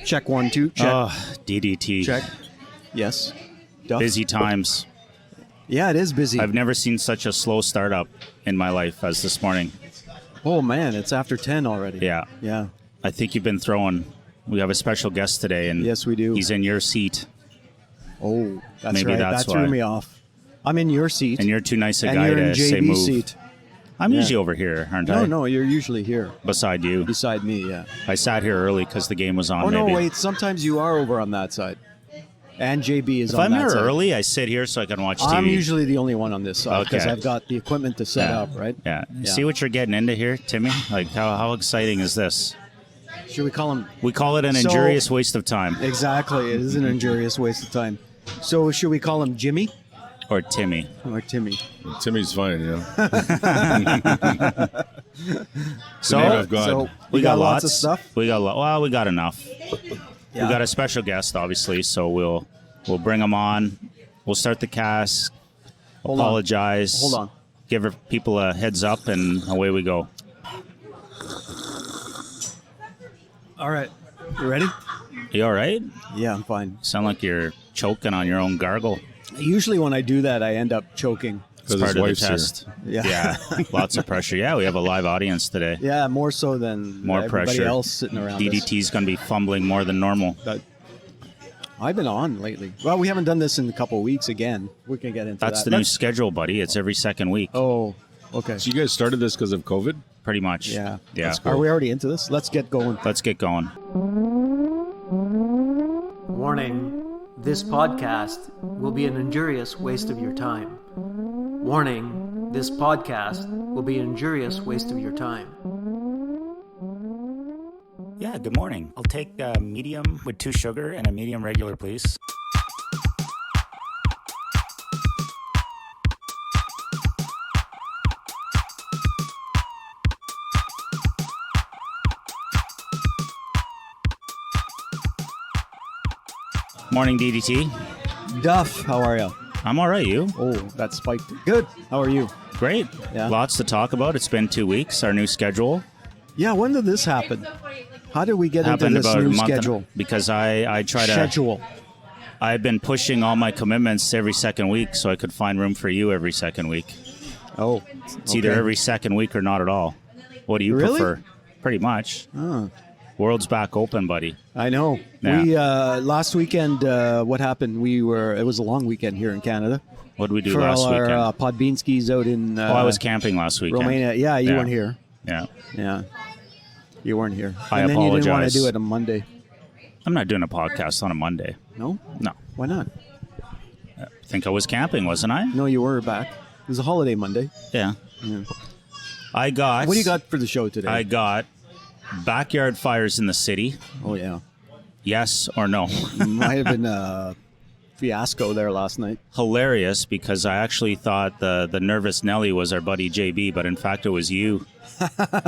Check 1, 2. Check. DDT. Check. Yes. Duff. Busy times. Yeah, it is busy. I've never seen such a slow startup in my life as this morning. Oh, man, it's after 10 already. Yeah. Yeah. I think you've been throwing. We have a special guest today, and yes, we do. He's in your seat. Oh, that's Maybe right. that's that threw why. me off. I'm in your seat. And you're too nice a and guy you're to in say JB's move. seat. I'm usually over here, aren't I? No, you're usually here. Beside you. Beside me, yeah. I sat here early because the game was on. Oh, no, maybe. wait. Sometimes you are over on that side. And JB is if on I'm that here side. early, I sit here so I can watch TV. I'm usually the only one on this side because Okay. I've got the equipment to set up, right? Yeah. See what you're getting into here, Timmy? Like, how exciting is this? Should we call him? We call it an injurious waste of time. Exactly. It is an injurious waste of time. So should we call him Jimmy? Or Timmy. Or Timmy. Timmy's fine, you know. So, name of God. So we got lots of stuff. We got we got enough. Yeah. We got a special guest, obviously, so we'll bring him on. We'll start the cast. Apologize. Hold on. Give people a heads up, and away we go. All right. You ready? You all right? Yeah, I'm fine. Sound like you're choking on your own gargle. Usually when I do that, I end up choking. It's Because part his of the wife's test. here. Yeah. Lots of pressure. Yeah, we have a live audience today. Yeah, more so than More everybody pressure. else sitting around us. DDT's going to be fumbling more than normal. But I've been on lately. Well, we haven't done this in a couple of weeks again. We can get into That's that. the new schedule, buddy. It's every second week. Oh, okay. So you guys started this because of COVID? Pretty much. Yeah. Yeah. That's cool. Are we already into this? Let's get going. Let's get going. Warning, this podcast will be an injurious waste of your time. Warning, this podcast will be an injurious waste of your time. Yeah, good morning. I'll take a medium with 2 sugar and a medium regular, please. Morning, DDT. Duff, how are you? I'm all right, you? Oh, that spiked. Good. How are you? Great. Yeah. Lots to talk about. It's been 2 weeks, our new schedule. Yeah, when did this happen? How did we get Happened into this about a new month schedule? because I try to... Schedule. I've been pushing all my commitments every second week so I could find room for you every second week. Oh. It's either every second week or not at all. What do you Really? prefer? Pretty much. Oh. World's back open, buddy. I know. Yeah. We last weekend, what happened? It was a long weekend here in Canada. What did we do for last all weekend? our Podbeanskis out in I was camping last weekend. Romania. Yeah, you Yeah. weren't here. Yeah. Yeah. You weren't here. I and then you didn't want to apologize. do it on Monday. I'm not doing a podcast on a Monday. No? No. Why not? I think I was camping, wasn't I? No, you were back. It was a holiday Monday. Yeah. Yeah. I got... What do you got for the show today? I got backyard fires in the city. Oh, yeah. Yes or no? Might have been a fiasco there last night. Hilarious, because I actually thought the nervous Nelly was our buddy JB, but in fact it was you.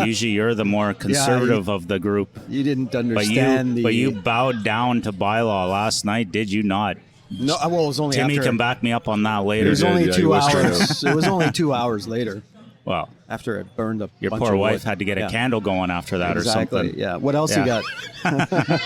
Usually you're the more conservative of the group. You didn't But understand you bowed down to bylaw last night, did you not? No, well, it was only Timmy after... can back me up on that later. It was only Yeah, he 2 was trying hours. It was only 2 hours later Well, after it burned a your bunch poor of wife wood. had to get Yeah. a candle going after that Exactly. or something. Yeah. What else you Yeah. got?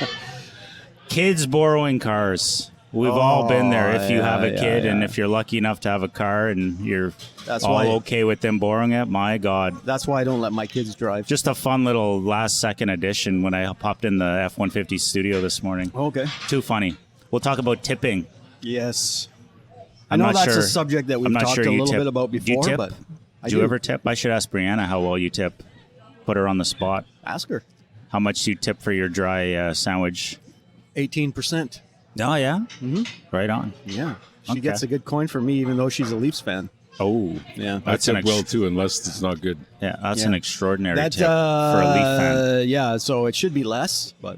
Kids borrowing cars. We've all been there. If you have a yeah, kid and yeah. if you're lucky enough to have a car and you're That's all why- okay with them borrowing it, my God. That's why I don't let my kids drive. Just a fun little last second addition when I popped in the F-150 studio this morning. Okay. Too funny. We'll talk about tipping. Yes. I I'm know not that's sure. a subject that I'm we've not talked sure a you little tip. bit about Do you before, tip? but I Do you ever tip? I should ask Brianna how well you tip. Put her on the spot. Ask her. How much do you tip for your dry sandwich? 18%. Oh, yeah? Mm-hmm. Right on. Yeah. She Okay. gets a good coin from me, even though she's a Leafs fan. Oh, Yeah. I That's an tip well too, unless it's not good. yeah, that's Yeah. an extraordinary That, tip for a Leaf fan. Yeah, so it should be less, but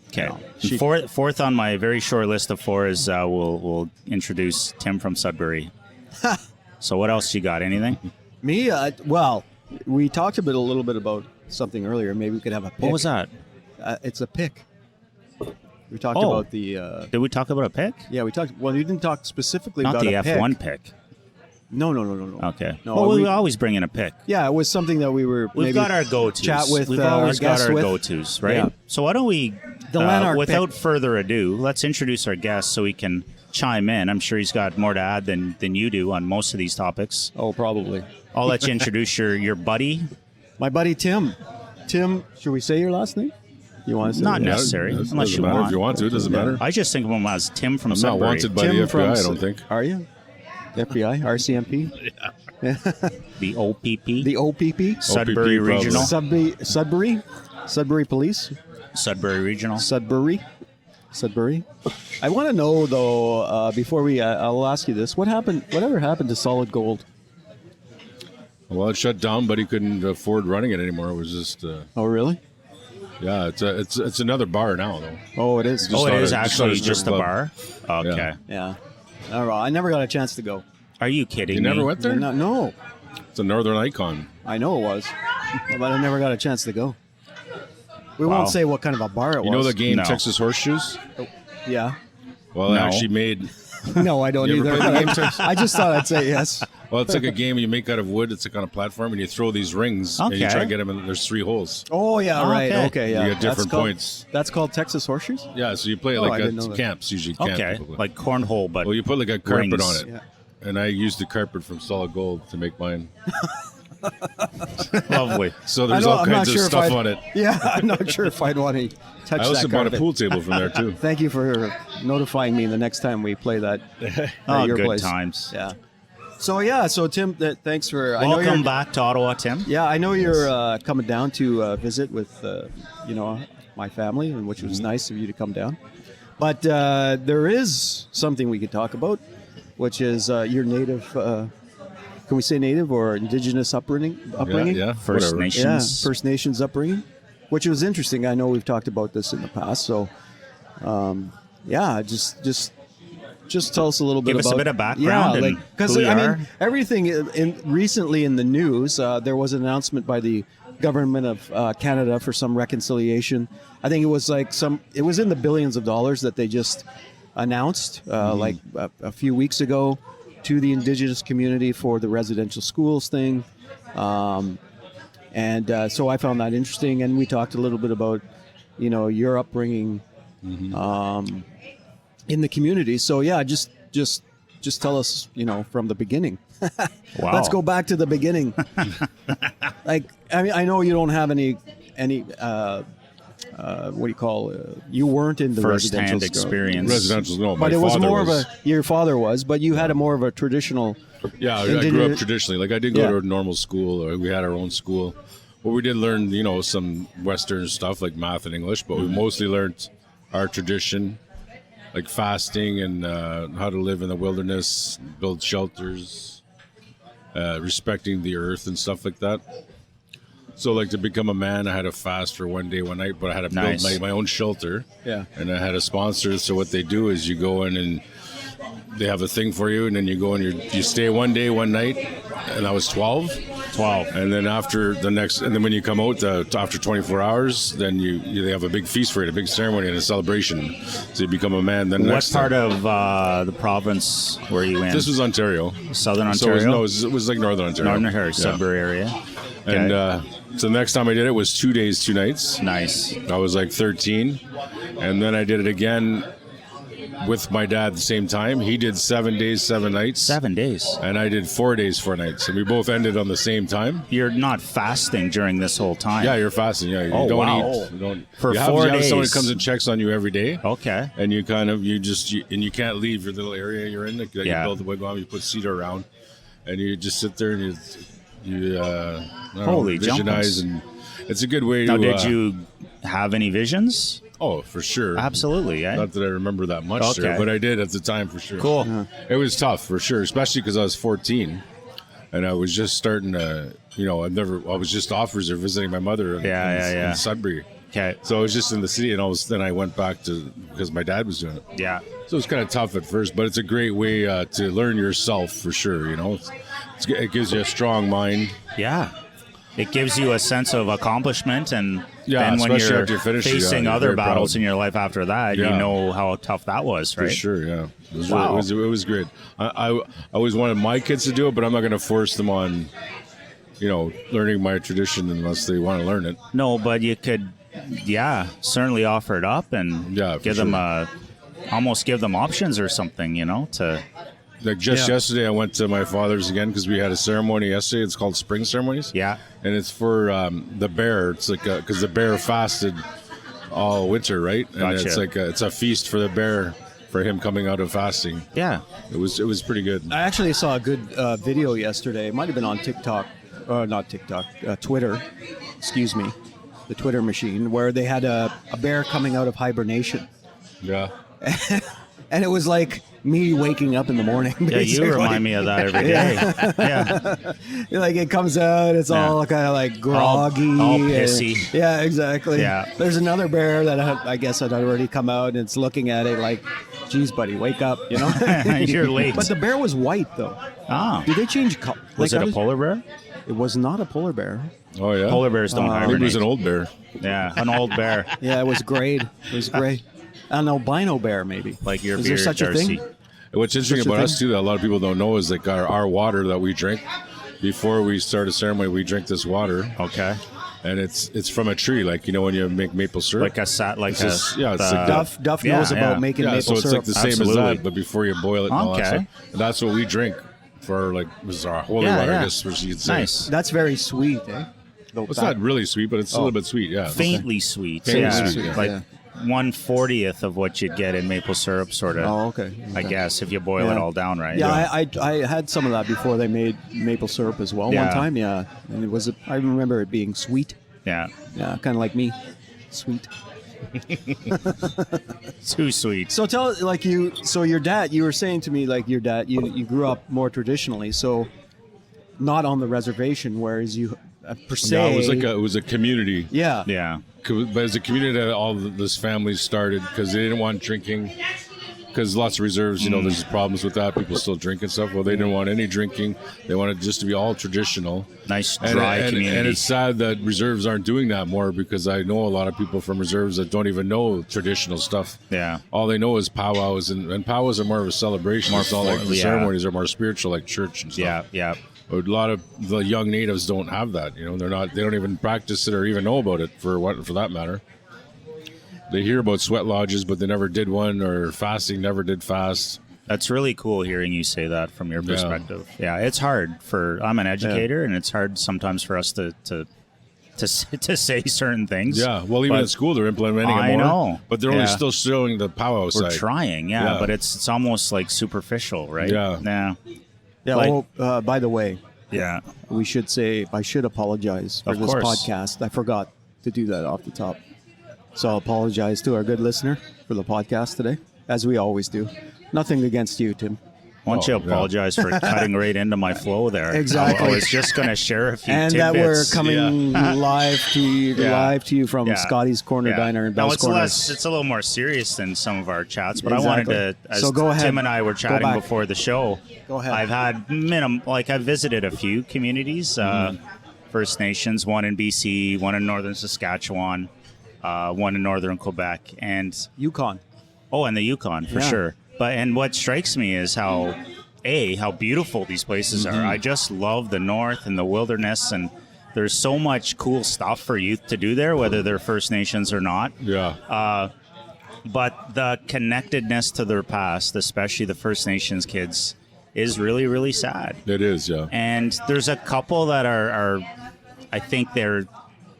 Okay. no, she- Fourth on my very short list of 4 is we'll introduce Tim from Sudbury. So what else you got? Anything? me, well, we talked a little bit about something earlier. Maybe we could have a pick. What was that? It's a pick. We talked Oh. about the... Did we talk about a pick? yeah, we talked... Well, you didn't talk specifically Not about the a F1 pick. pick. No. Okay. No, well, we we- always bring in a pick. Yeah, it was something that we were. We've maybe got our go-tos. Chat with. We've always our got guests our with. go-tos, right? Yeah. So why don't we, The landmark without pick. further ado, let's introduce our guest so he can chime in. I'm sure he's got more to add than you do on most of these topics. Oh, probably. I'll let you introduce your buddy. My buddy Tim. Tim, should we say your last name? You want to say Not it? necessary, Doesn't unless you matter. want. If you want to, it doesn't matter. I just think of him as Tim from I'm not Sudbury. wanted by the Tim from FBI, I don't think. Are you? FBI, RCMP, The OPP. the OPP, Sudbury OPP, probably. Regional. Sudbury Police, Sudbury Regional. Sudbury. I want to know though. Before we, I'll ask you this: Whatever happened to Solid Gold? Well, it shut down, but he couldn't afford running it anymore. It was just, Oh, really? yeah, it's another bar now, though. Oh, it is. Oh, it not is a- actually just not a just a strip bar? Okay. Yeah. I don't know. I never got a chance to go. Are you kidding You me? never went there? No, It's a Northern Icon. I know it was, but I never got a chance to go. We Wow. won't say what kind of a bar it was. You know the game No. Texas Horseshoes? Yeah. Well, No. it actually made. No, I don't You ever either. played the game, Tex? I just thought I'd say yes. Well, it's like a game you make out of wood. It's like on a platform, and you throw these rings, and you Okay. try to get them. And there's 3 holes. Oh yeah, right. Okay. Okay, yeah. You get different That's called- points. That's called Texas Horseshoes. Yeah, so you play it Oh, I like didn't know at that. camps, usually. Camp Okay. people play. Like cornhole, but Well, you put like a carpet rings. on it, Yeah. and I used the carpet from solid gold to make mine. lovely. So there's I know, all I'm not kinds of sure if stuff I'd- on it. Yeah, I'm not sure if I'd want to touch I that also bought a carpet. pool table from there too. Thank you for notifying me the next time we play that. at Oh, your good place. times. Yeah. So Tim, thanks for. I know Welcome you're, back to Ottawa, Tim. Yeah, I know you're coming down to visit with my family, and which was nice of you to come down. But there is something we could talk about, which is your native. Can we say native or indigenous upbringing? Yeah, First whatever. Nations. Yeah, First Nations upbringing, which was interesting. I know we've talked about this in the past. So, just tell us a little bit Give about us a bit of background and because who you I are. mean everything recently in the news. There was an announcement by the government of Canada for some reconciliation. I think it was it was in the billions of dollars that they just announced like a few weeks ago to the Indigenous community for the residential schools thing. And so I found that interesting, and we talked a little bit about, your upbringing in the community. So yeah, just tell us, from the beginning. Wow. Let's go back to the beginning. I know you don't have any what do you call? You weren't in the residential First-hand school. experience. Residential, no. My But it was father more of your father was, but you had a more of a traditional. Yeah, I Indigenous- grew up traditionally. Like I did go Yeah. to a normal school, or we had our own school. Well, we did learn, some Western stuff like math and English, but we mostly learned our tradition, like fasting and how to live in the wilderness, build shelters, respecting the earth and stuff like that. So, like to become a man, I had to fast for one day, one night, but I had to Nice. build my own shelter. Yeah. And I had a sponsor. So what they do is you go in and they have a thing for you, and then you go and you stay one day, one night, and I was 12. 12. And then after the next, and then when you come out after 24 hours, then they have a big feast for you, a big ceremony and a celebration. So you become a man. Then What next part time, of the province were you in? this was Ontario. Southern So Ontario? it was like Northern Ontario. Northern Ontario, Yeah. Sudbury area. And Okay. so the next time I did it was 2 days, 2 nights. Nice. I was like 13, and then I did it again with my dad at the same time. He did 7 days, 7 nights. 7 days. And I did 4 days, 4 nights. And we both ended on the same time. You're not fasting during this whole time. Yeah, you're fasting. Yeah, you Oh, don't wow. eat. You don't. For you 4 you have someone who days. comes and checks on you every day. Okay. And you kind of, and you can't leave your little area you're in. Like, Yeah. You build the wigwam, you put cedar around, and you just sit there and you I don't Holy know, visionize. jumpers. And it's a good way Now, to. did you have any visions? Oh, for sure. Absolutely, yeah. Not that I remember that much, Okay. sir, but I did at the time for sure. Cool. It was tough for sure, especially because I was 14 and I was just starting to, I was just off reserve visiting my mother in Sudbury. Okay. So I was just in the city, and then I went back because my dad was doing it. Yeah. So it was kind of tough at first, but it's a great way to learn yourself for sure. It gives you a strong mind. Yeah. it gives you a sense of accomplishment, and Yeah, then when especially you're after you finish it, facing you're other very battles proud. in your life after that, you Yeah. know how tough that was, right? For sure, yeah. It was, Wow. it was great. I always wanted my kids to do it, but I'm not going to force them on, learning my tradition unless they want to learn it. No, but you could, certainly offer it up and Yeah, for give them almost give them options or something, to. Like just yesterday, I went to my father's again because we had a ceremony yesterday. It's called Spring Ceremonies. Yeah. And it's for the bear. It's like because the bear fasted all winter, right? And Gotcha. it's like it's a feast for the bear for him coming out of fasting. Yeah. It was pretty good. I actually saw a good video yesterday. It might have been on TikTok, not TikTok, Twitter. Excuse me, the Twitter machine, where they had a bear coming out of hibernation, Yeah. and it was like me waking up in the morning. Yeah, Basically. you remind me of that every day. Yeah. Like it comes out, it's all kind of like groggy, All and- pissy. yeah, exactly. Yeah. There's another bear that I guess had already come out, and it's looking at it like, "Geez, buddy, wake up!" You're late. But the bear was white, though. Ah. Did they change color? Was it a polar bear? It was not a polar bear. Oh yeah. Polar bears don't Maybe hibernate. it was an old bear. Yeah, an old bear. Yeah, it was grayed. It was gray. An albino bear, maybe. Like your Is beard, there such Darcy. a thing? What's interesting Such a about us thing? too that a lot of people don't know is like our water that we drink before we start a ceremony. We drink this water, Okay. and it's from a tree. Like when you make maple syrup. Like a sat, like It's a just- yeah, it's the- like Duff Yeah, knows about yeah. making Yeah, so maple it's syrup. like the same Absolutely. as that, but before you boil it and all that Okay. stuff. And that's what we drink for this is our holy Yeah, water, yeah. I guess what you could say. Nice. That's very sweet, eh? Well, it's not really sweet, but it's a little bit sweet, yeah. Faintly sweet. Faintly yeah. sweet, yeah. Like Yeah. 1/40th of what you'd get in maple syrup, sort of. Oh, okay. I guess if you boil it Yeah. all down, right? Yeah, I had some of that before they made maple syrup as well Yeah. one time. Yeah, and it was. I remember it being sweet. Yeah. Yeah, kind of like me, sweet. Too sweet. So so your dad, you were saying to me like your dad, you grew up more traditionally, so not on the reservation, whereas you per se. No, it was a community. Yeah. Yeah. But as a community that all this families started because they didn't want drinking. Because lots of reserves, there's problems with that. People still drink and stuff. Well, they didn't want any drinking. They wanted just to be all traditional. Nice And, dry and, community. and it's sad that reserves aren't doing that more because I know a lot of people from reserves that don't even know traditional stuff. Yeah. All they know is powwows, and powwows are more of a celebration. It's not like the yeah. ceremonies are more spiritual, like church and stuff. Yeah. Yeah. A lot of the young natives don't have that. They don't even practice it or even know about it for that matter. They hear about sweat lodges, but they never did one, or fasting, never did fast. That's really cool hearing you say that from your perspective. Yeah, it's hard I'm an educator, and it's hard sometimes for us to say certain things. Yeah, well, even But at school, they're implementing it more. I know. But they're only Yeah. still showing the powwow We're side. trying, Yeah. but it's almost like superficial, right? Yeah. Yeah. Yeah. Like- By the way, Yeah. I should apologize for Of this course. podcast. I forgot to do that off the top. So I'll apologize to our good listener for the podcast today, as we always do. Nothing against you, Tim. Why don't you Oh, yeah. apologize for cutting right into my flow there? Exactly. I was just going to share a few And that we're tidbits. coming live to you from Yeah. Scotty's Corner Yeah. Diner in No, Bell's it's Corners. it's a little more serious than some of our chats, but Exactly. I wanted to, as So go ahead. Tim and I were Go chatting back. before the show, Go ahead. I've had I've visited a few communities, First Nations, one in BC, one in northern Saskatchewan, one in northern Quebec, and Yukon. and the Yukon for Yeah. sure. And what strikes me is how beautiful these places Mm-hmm. are. I just love the north and the wilderness, and there's so much cool stuff for youth to do there, whether they're First Nations or not. Yeah. But the connectedness to their past, especially the First Nations kids, is really, really sad. It is, yeah. And there's a couple that are I think they're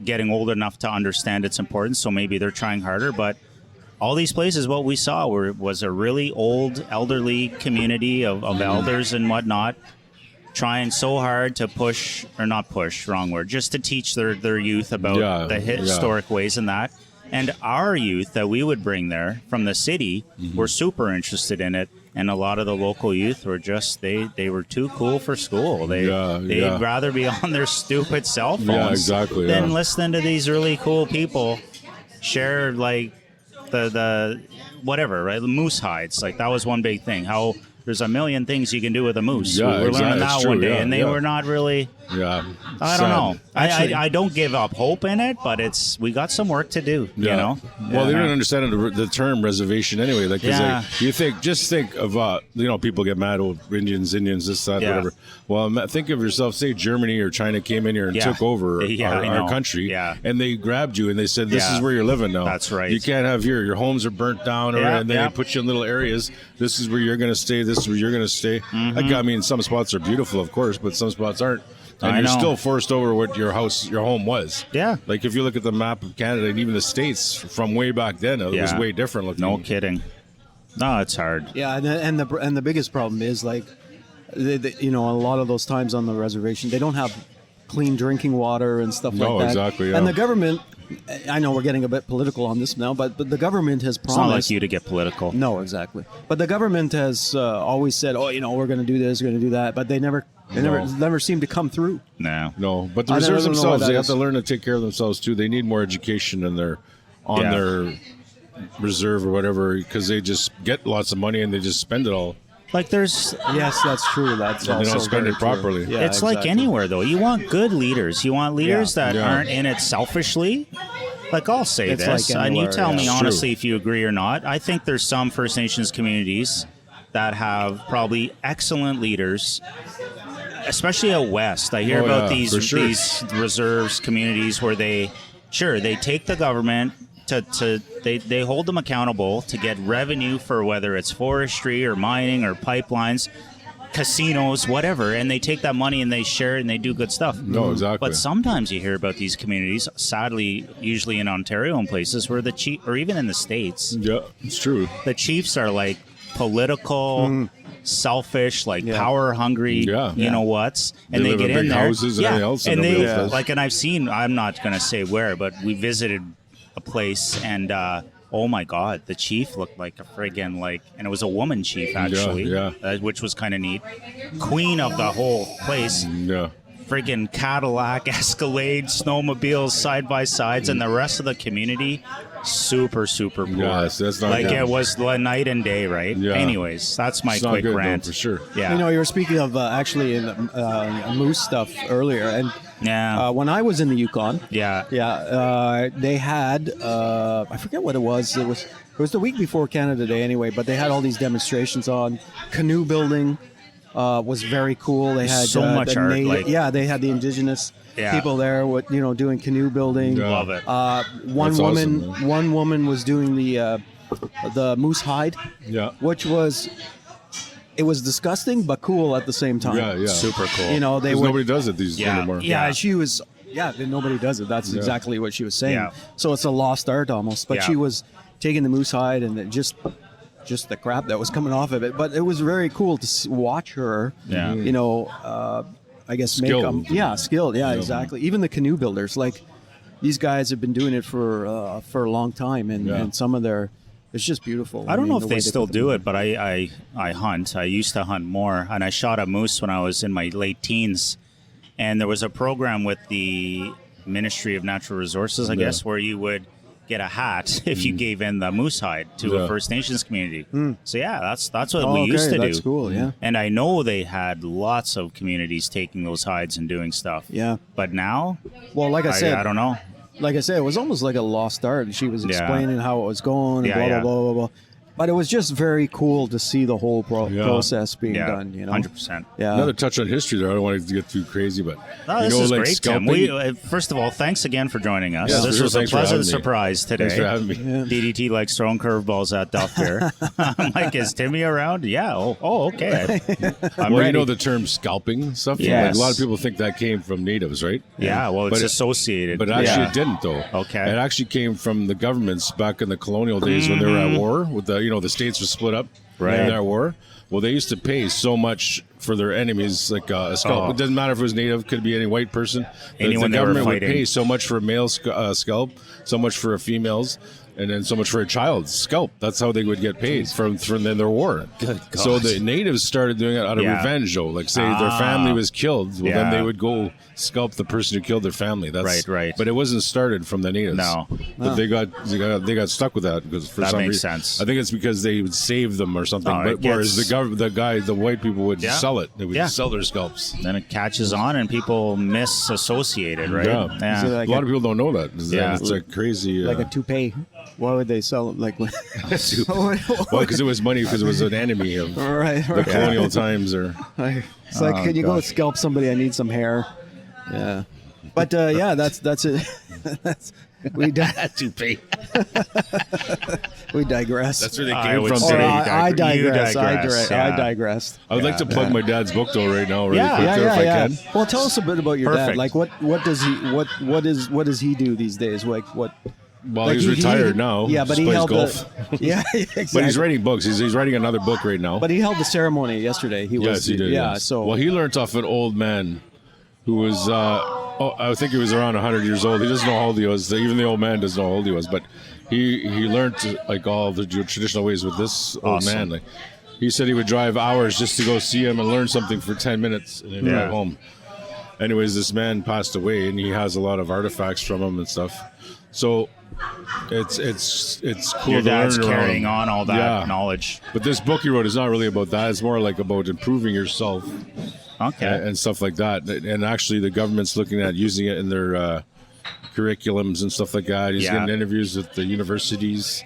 getting old enough to understand its importance, so maybe they're trying harder. But all these places, what we saw was a really old, elderly community of elders and whatnot, trying so hard to push, or not push, wrong word, just to teach their youth about the historic ways in that. And our youth that we would bring there from the city were super interested in it. And a lot of the local youth were just, they were too cool for school. They'd rather be on their stupid cell phones Yeah, exactly, than yeah. listening to these really cool people share like the whatever, right? The moose hides. Like that was one big thing. How there's a million things you can do with a moose. Yeah, We were exactly. learning That's that true, one day, yeah, and they yeah. were not really. Yeah. I don't know. I don't give up hope in it, but we got some work to do. Yeah. You know. Well, they don't understand the term reservation anyway. Like, 'cause Yeah. just think of, people get mad, Indians, this, that, Yeah. whatever. Well, think of yourself, say Germany or China came in here and Yeah. took over Yeah, I know. our country, Yeah. and they grabbed you and they said, this Yeah. is where you're living now. That's right. You can't have your homes are burnt down, Yeah, and then yeah. they put you in little areas. This is where you're going to stay. This is where you're going to stay. Mm-hmm. Like, I mean, some spots are beautiful, of course, but some spots aren't. And I you're know. still forced over what your home was. Yeah. Like, if you look at the map of Canada and even the States from way back then, it was Yeah. way different looking. No kidding. No, it's hard. Yeah, and the biggest problem is like, a lot of those times on the reservation, they don't have clean drinking water and stuff No, like that. exactly, yeah. And the government, I know we're getting a bit political on this now, but the government has It's not promised. like you to get political. No, exactly. But the government has always said, we're going to do this, we're going to do that, but they never seem to come through. No. No, but the I don't reserves know what themselves, that they have is. to learn to take care of themselves too. They need more education in their reserve or whatever, because they just get lots of money and they just spend it all. Like there's. Yes, that's true. That's And they also don't spend very it properly. true. Yeah, It's like exactly. anywhere though. You want good leaders. You want leaders Yeah. that Yeah. aren't in it selfishly. Like I'll say It's this, like and you anywhere, tell yeah. me It's honestly true. if you agree or not. I think there's some First Nations communities that have probably excellent leaders, especially out west. I hear Oh, about yeah, these for sure. these reserves communities where they take the government they hold them accountable to get revenue for whether it's forestry or mining or pipelines, casinos, whatever, and they take that money and they share it and they do good stuff. No, exactly. But sometimes you hear about these communities, sadly, usually in Ontario and places where the chief, or even in the States, Yeah, it's true. the chiefs are like political, selfish, like Yeah. power hungry, Yeah. you know what's, and They they live in get in big there, houses and everything else, and and nobody they else does. like, and I've seen, I'm not going to say where, but we visited a place and, oh my God, the chief looked like a friggin' and it was a woman chief actually, yeah. which was kind of neat. Queen of the whole place, Yeah. friggin' Cadillac, Escalade, snowmobiles, side by sides, and the rest of the community, super, super poor. Yeah, that's not like good. it was night and day, right? Yeah. Anyways, that's my It's not quick good, though, rant for sure. Yeah, You were speaking of actually in moose stuff earlier, and yeah, when I was in the Yukon, yeah. they had I forget what it was. It was the week before Canada Day anyway, but they had all these demonstrations on canoe building. Was very cool. They had So much the art, they had the indigenous Yeah. people there with doing canoe building. Yeah. Love it. One That's woman awesome, man. one woman was doing the moose hide, Yeah. which was disgusting but cool at the same time. Yeah, yeah. Super cool. They 'Cause would, nobody does it these Yeah. anymore. yeah, Yeah. she was. Yeah, nobody does it. That's exactly what she was saying. Yeah. So it's a lost art almost. But Yeah. she was taking the moose hide and just the crap that was coming off of it. But it was very cool to watch her. Yeah. I guess Skilled. make them. Skilled. Yeah, exactly. Even the canoe builders, like these guys have been doing it for a long time, and some of their. It's just beautiful. I don't know if the they way still put do them it, but I hunt. I used to hunt more, and I shot a moose when I was in my late teens. And there was a program with the Ministry of Natural Resources, I guess, where you would get a hat if you gave in the moose hide to a First Nations community. So yeah, that's what we used to do. That's cool. Yeah. And I know they had lots of communities taking those hides and doing stuff. Yeah. But now, Well, like I said, I don't know. like I said, it was almost like a lost art. And she was Yeah. explaining how it was going and Yeah, blah, yeah. blah, blah, blah, blah. But it was just very cool to see the whole process being Yeah, done, 100%. Yeah. Another touch on history there. I don't want to get too crazy, but No, this is great, Tim. scalping- First of all, thanks again for joining us. Yeah, for this sure. was a Thanks for pleasant having me. surprise today. Thanks for having me. DDT likes throwing curveballs at Duff here. I'm like, is Timmy around? Yeah. Oh okay. I'm Well, ready. you know the term scalping stuff? Yes. Like, a lot of people think that came from natives, right? yeah, well, it's But associated. But actually, Yeah. it didn't, though. Okay. It actually came from the governments back in the colonial days when they were at war. With the states were split up Right. in that war. Well, they used to pay so much for their enemies, like a scalp. Oh. It doesn't matter if it was native; could be any white person. Anyone the they were government would fighting. pay so much for a male scalp, so much for a female's. And then so much for a child's scalp. That's how they would get paid from their war. Good So God. the natives started doing it out of Yeah. revenge, though. Like, say their family was killed, well, then they would go scalp the person who killed their family. That's Right. But it wasn't started from the natives. No. But they got stuck with that because for That some makes reason, sense. I think it's because they would save them or something. Oh, But it whereas gets- the white people would Yeah. sell it. They would Yeah. sell their scalps. Then it catches on and people misassociate it, right? Yeah. Is it like a lot of people don't know that. Yeah. It's a crazy. like a toupee. Why would they sell it? Like, well, because it was money, because it was an enemy of right. the colonial times. Or It's like, Oh, can you go gosh. scalp somebody? I need some hair. Yeah, but yeah, that's it. we toupee. we digress. That's where they I came would from say today. I You digress. digress, I yeah. digressed. I would like to plug my dad's book though right now, really Yeah. quick, if I can. Well, tell us a bit about your dad. Perfect. Like, what does he do these days? Like, what? Well, like he's retired now. Yeah, but Just he plays held golf. yeah, exactly. But he's writing books. He's writing another book right now. But he held the ceremony yesterday. He yes, was. he did. Yeah. yes. So. well, he learned off an old man who was. I think he was around 100 years old. He doesn't know how old he was. Even the old man doesn't know how old he was. But he learned like all the traditional ways with this old Awesome. man. Like he said, he would drive hours just to go see him and learn something for 10 minutes and then drive home. Anyways, this man passed away, and he has a lot of artifacts from him and stuff. So it's cool. Your to dad's learn carrying around. on all that Yeah. knowledge. But this book he wrote is not really about that. It's more like about improving yourself Okay. and stuff like that. And actually, the government's looking at using it in their curriculums and stuff like that. He's Yeah. getting interviews with the universities.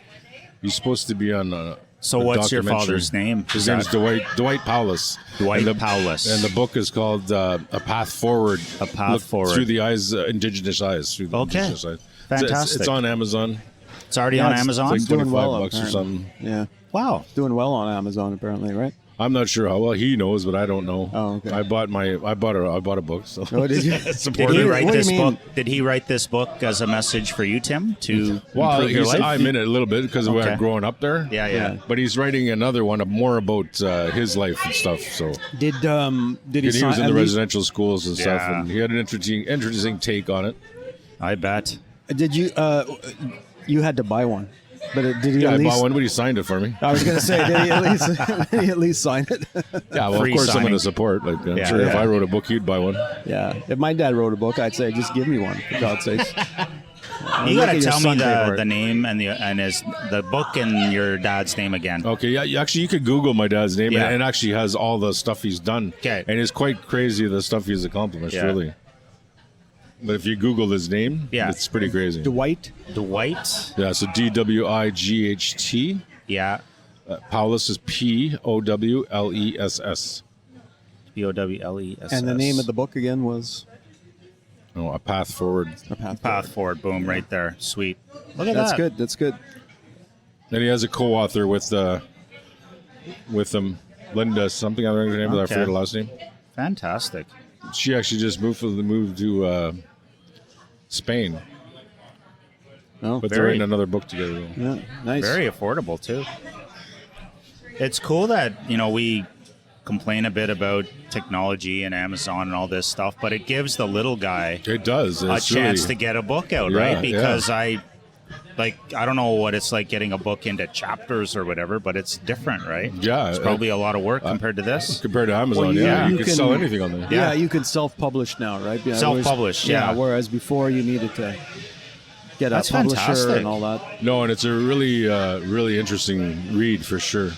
He's supposed to be on a So a what's your documentary. father's name? His name's Dwight Powless. Dwight And Powless. And the book is called A Path Forward. A Path Look Forward. Through the eyes, indigenous eyes. Through the Okay. indigenous eyes. Fantastic. It's on Amazon. It's already Yeah, on it's- Amazon? It's like doing 25 well, bucks or apparently. something. Yeah. Wow. Doing well on Amazon apparently, right? I'm not sure how well he knows, but I don't know. Oh, okay. I bought a book. So Oh, did you? Did support he it. write What do you this mean? book? Did he write this book as a message for you, Tim, to Well, improve your life? I'm in it a little bit because Okay. we're growing up there. Yeah. But he's writing another one more about his life and stuff. So Did he? he was sign, in at the least- residential schools and stuff, Yeah. and he had an interesting take on it. I bet. Did you? You had to buy one, but did he Yeah, at I least? bought one, but he signed it for me. I was going to say, did he at least? Did he at least sign it? Yeah, well, Free of course, I'm signing. going to support. Like, I'm Yeah. sure if Yeah. I wrote a book, he'd buy one. Yeah. If my dad wrote a book, I'd say, just give me one, for God's sakes. You got to Look at your tell me son pay for it. the name and the book and your dad's name again. Okay, yeah, actually, you could Google my dad's name, Yeah. and it actually has all the stuff he's done. Okay. And it's quite crazy, the stuff he's accomplished, Yeah. really. But if you Google his name, Yeah. it's pretty crazy. Dwight. Dwight. Yeah, so Dwight. Yeah. Powless is Powless. Powless. And the name of the book again was Oh, A Path Forward. A Path. Path Forward. Boom, right there. Sweet. Look at That's that. good. That's good. And he has a co-author with him, Linda something. I don't know her name, but I Okay. forget her last name. Fantastic. She actually just moved to Spain, Oh, but they're Very- writing another book together. yeah, nice. Very affordable too. It's cool that we complain a bit about technology and Amazon and all this stuff, but it gives the little guy It does. a It's chance really, to get a book out, Yeah, right? Because I don't know what it's like getting a book into chapters or whatever, but it's different, right? Yeah, It's probably a lot of work compared to this. compared to Amazon. Well, yeah, you you can- could sell anything on there. Yeah, Yeah. you can self-publish now, right? Yeah, Self-publish, whereas- yeah. Whereas before you needed to get That's a publisher fantastic. and all that. No, and it's a really interesting read for sure.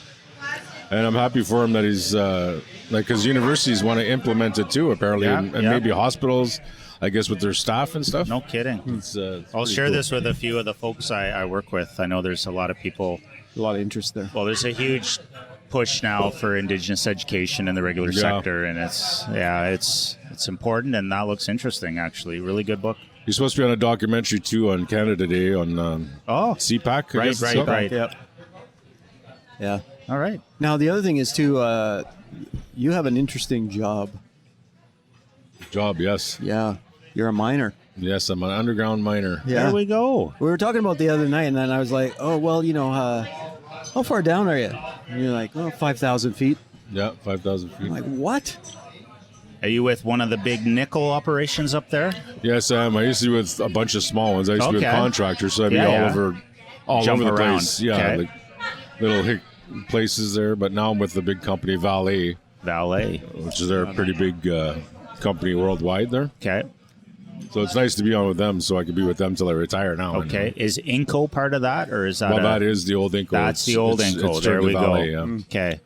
And I'm happy for him that he's because universities want to implement it too, apparently, Yeah, and yeah. maybe hospitals, I guess, with their staff and stuff. No kidding. It's I'll pretty share cool. this with a few of the folks I work with. I know there's a lot of people. A lot of interest there. Well, there's a huge push now for Indigenous education in the regular Yeah. sector, and it's important, and that looks interesting. Actually, really good book. He's supposed to be on a documentary too on Canada Day on Oh, CPAC. I Right, guess it's right, called. right. Yep. Yeah. all right. Now the other thing is too, you have an interesting job. Job, yes, Yeah. You're a miner. yes. I'm an underground miner. Yeah. There we go. We were talking about the other night, and then I was like, "Oh, well, how far down are you?" And you're like, "Oh, 5,000 feet." Yeah, 5,000 feet. I'm like, "What?" Are you with one of the big nickel operations up there? Yes, I used to be with a bunch of small ones. I used to be Okay. a contractor, so I'd be Yeah, all yeah. over all jump over the around. place. Yeah, Okay. like little places there. But now I'm with the big company Valet, which is a pretty big company worldwide there. Okay. So it's nice to be on with them, so I could be with them till I retire now. Okay. Is Inco part of that, or is that? Well, that is the old Inco. That's the old Inco. It's There we Valet, go. Yeah. Okay.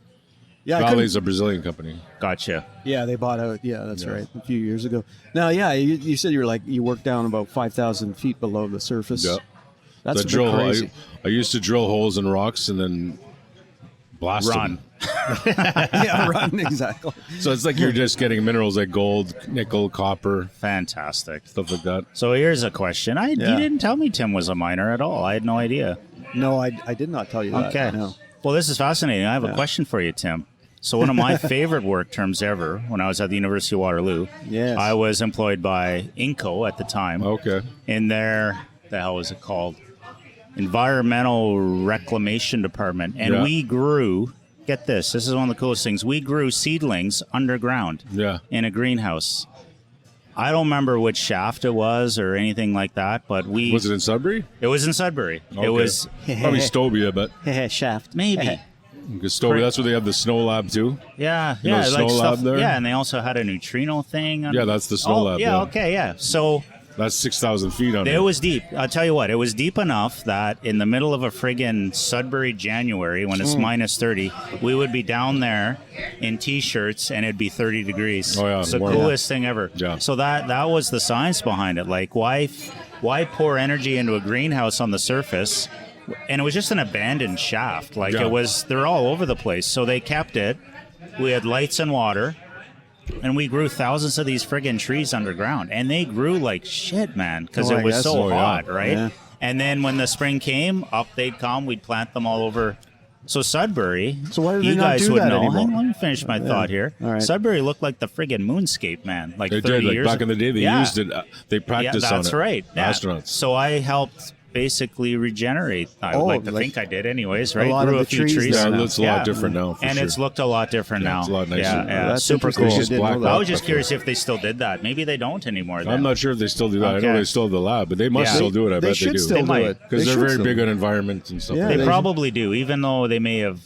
Yeah, Valet's a Brazilian company. Gotcha. Yeah, they bought out. Yeah, that's right. A few years ago. Now, yeah, you said you worked down about 5,000 feet below the surface. Yeah. That's a The bit drill. crazy. I used to drill holes in rocks and then blast Run. them. Yeah, right. Exactly. So it's like you're just getting minerals like gold, nickel, copper, Fantastic. stuff like that. So here's a question. You Yeah. didn't tell me Tim was a miner at all. I had no idea. No, I did not tell you that. Okay. No. Well, this is fascinating. I have a question for you, Tim. So one of my favorite work terms ever when I was at the University of Waterloo, Yes. I was employed by Inco at the time Okay. in their, the hell was it called? Environmental Reclamation Department. And Yeah. we grew, get this is one of the coolest things, we grew seedlings underground Yeah. in a greenhouse. I don't remember which shaft it was or anything like that, but Was it in Sudbury? it was in Sudbury. Okay. It was Probably Stobia, but Shaft. maybe. because Stobia, that's where they have the snow lab too. Yeah, You know yeah, the like snow stuff. lab there? Yeah, and they also had a neutrino thing. Yeah, that's the snow lab, Yeah, yeah. okay, yeah. So That's 6,000 feet under. it was deep. I'll tell you what, it was deep enough that in the middle of a friggin' Sudbury January when it's minus 30, we would be down there in t-shirts and it'd be 30 degrees. Oh, yeah, It's the warm. coolest thing ever. Yeah. So that was the science behind it. Like, why pour energy into a greenhouse on the surface? And it was just an abandoned shaft. Like, Yeah. they're all over the place. So they kept it. We had lights and water. And we grew thousands of these friggin' trees underground. And they grew like shit, man, because Oh, it I was guess. so Oh, yeah. hot, right? Yeah. And then when the spring came, up they'd come. We'd plant them all over. So Sudbury, So why do they you not guys do would that know. anymore? Let me finish my thought here. All right. Sudbury looked like the friggin' moonscape, man. Like They 30 did. Like years back in the day, they Yeah. used it. They Yeah, practiced on it. that's right. Yeah. Astronauts. So I helped basically regenerate. I would Oh, like to like think I did, anyways. Right? lot Grew of a the few trees trees. Yeah, there it now. looks a lot different now. For and sure. it's looked a lot different Yeah, now. it's a lot nicer. Yeah, yeah. That's Super interesting. cool. I didn't know that. I was just curious if they still did that. Maybe they don't anymore. Then. I'm not sure if they still do that. Okay. I know they still have the lab, but they must Yeah. still do it. I They bet should they do. still They do might. it. Because They they're should very still big do on it. environment and stuff. Yeah, like They that. they probably do, even though they may have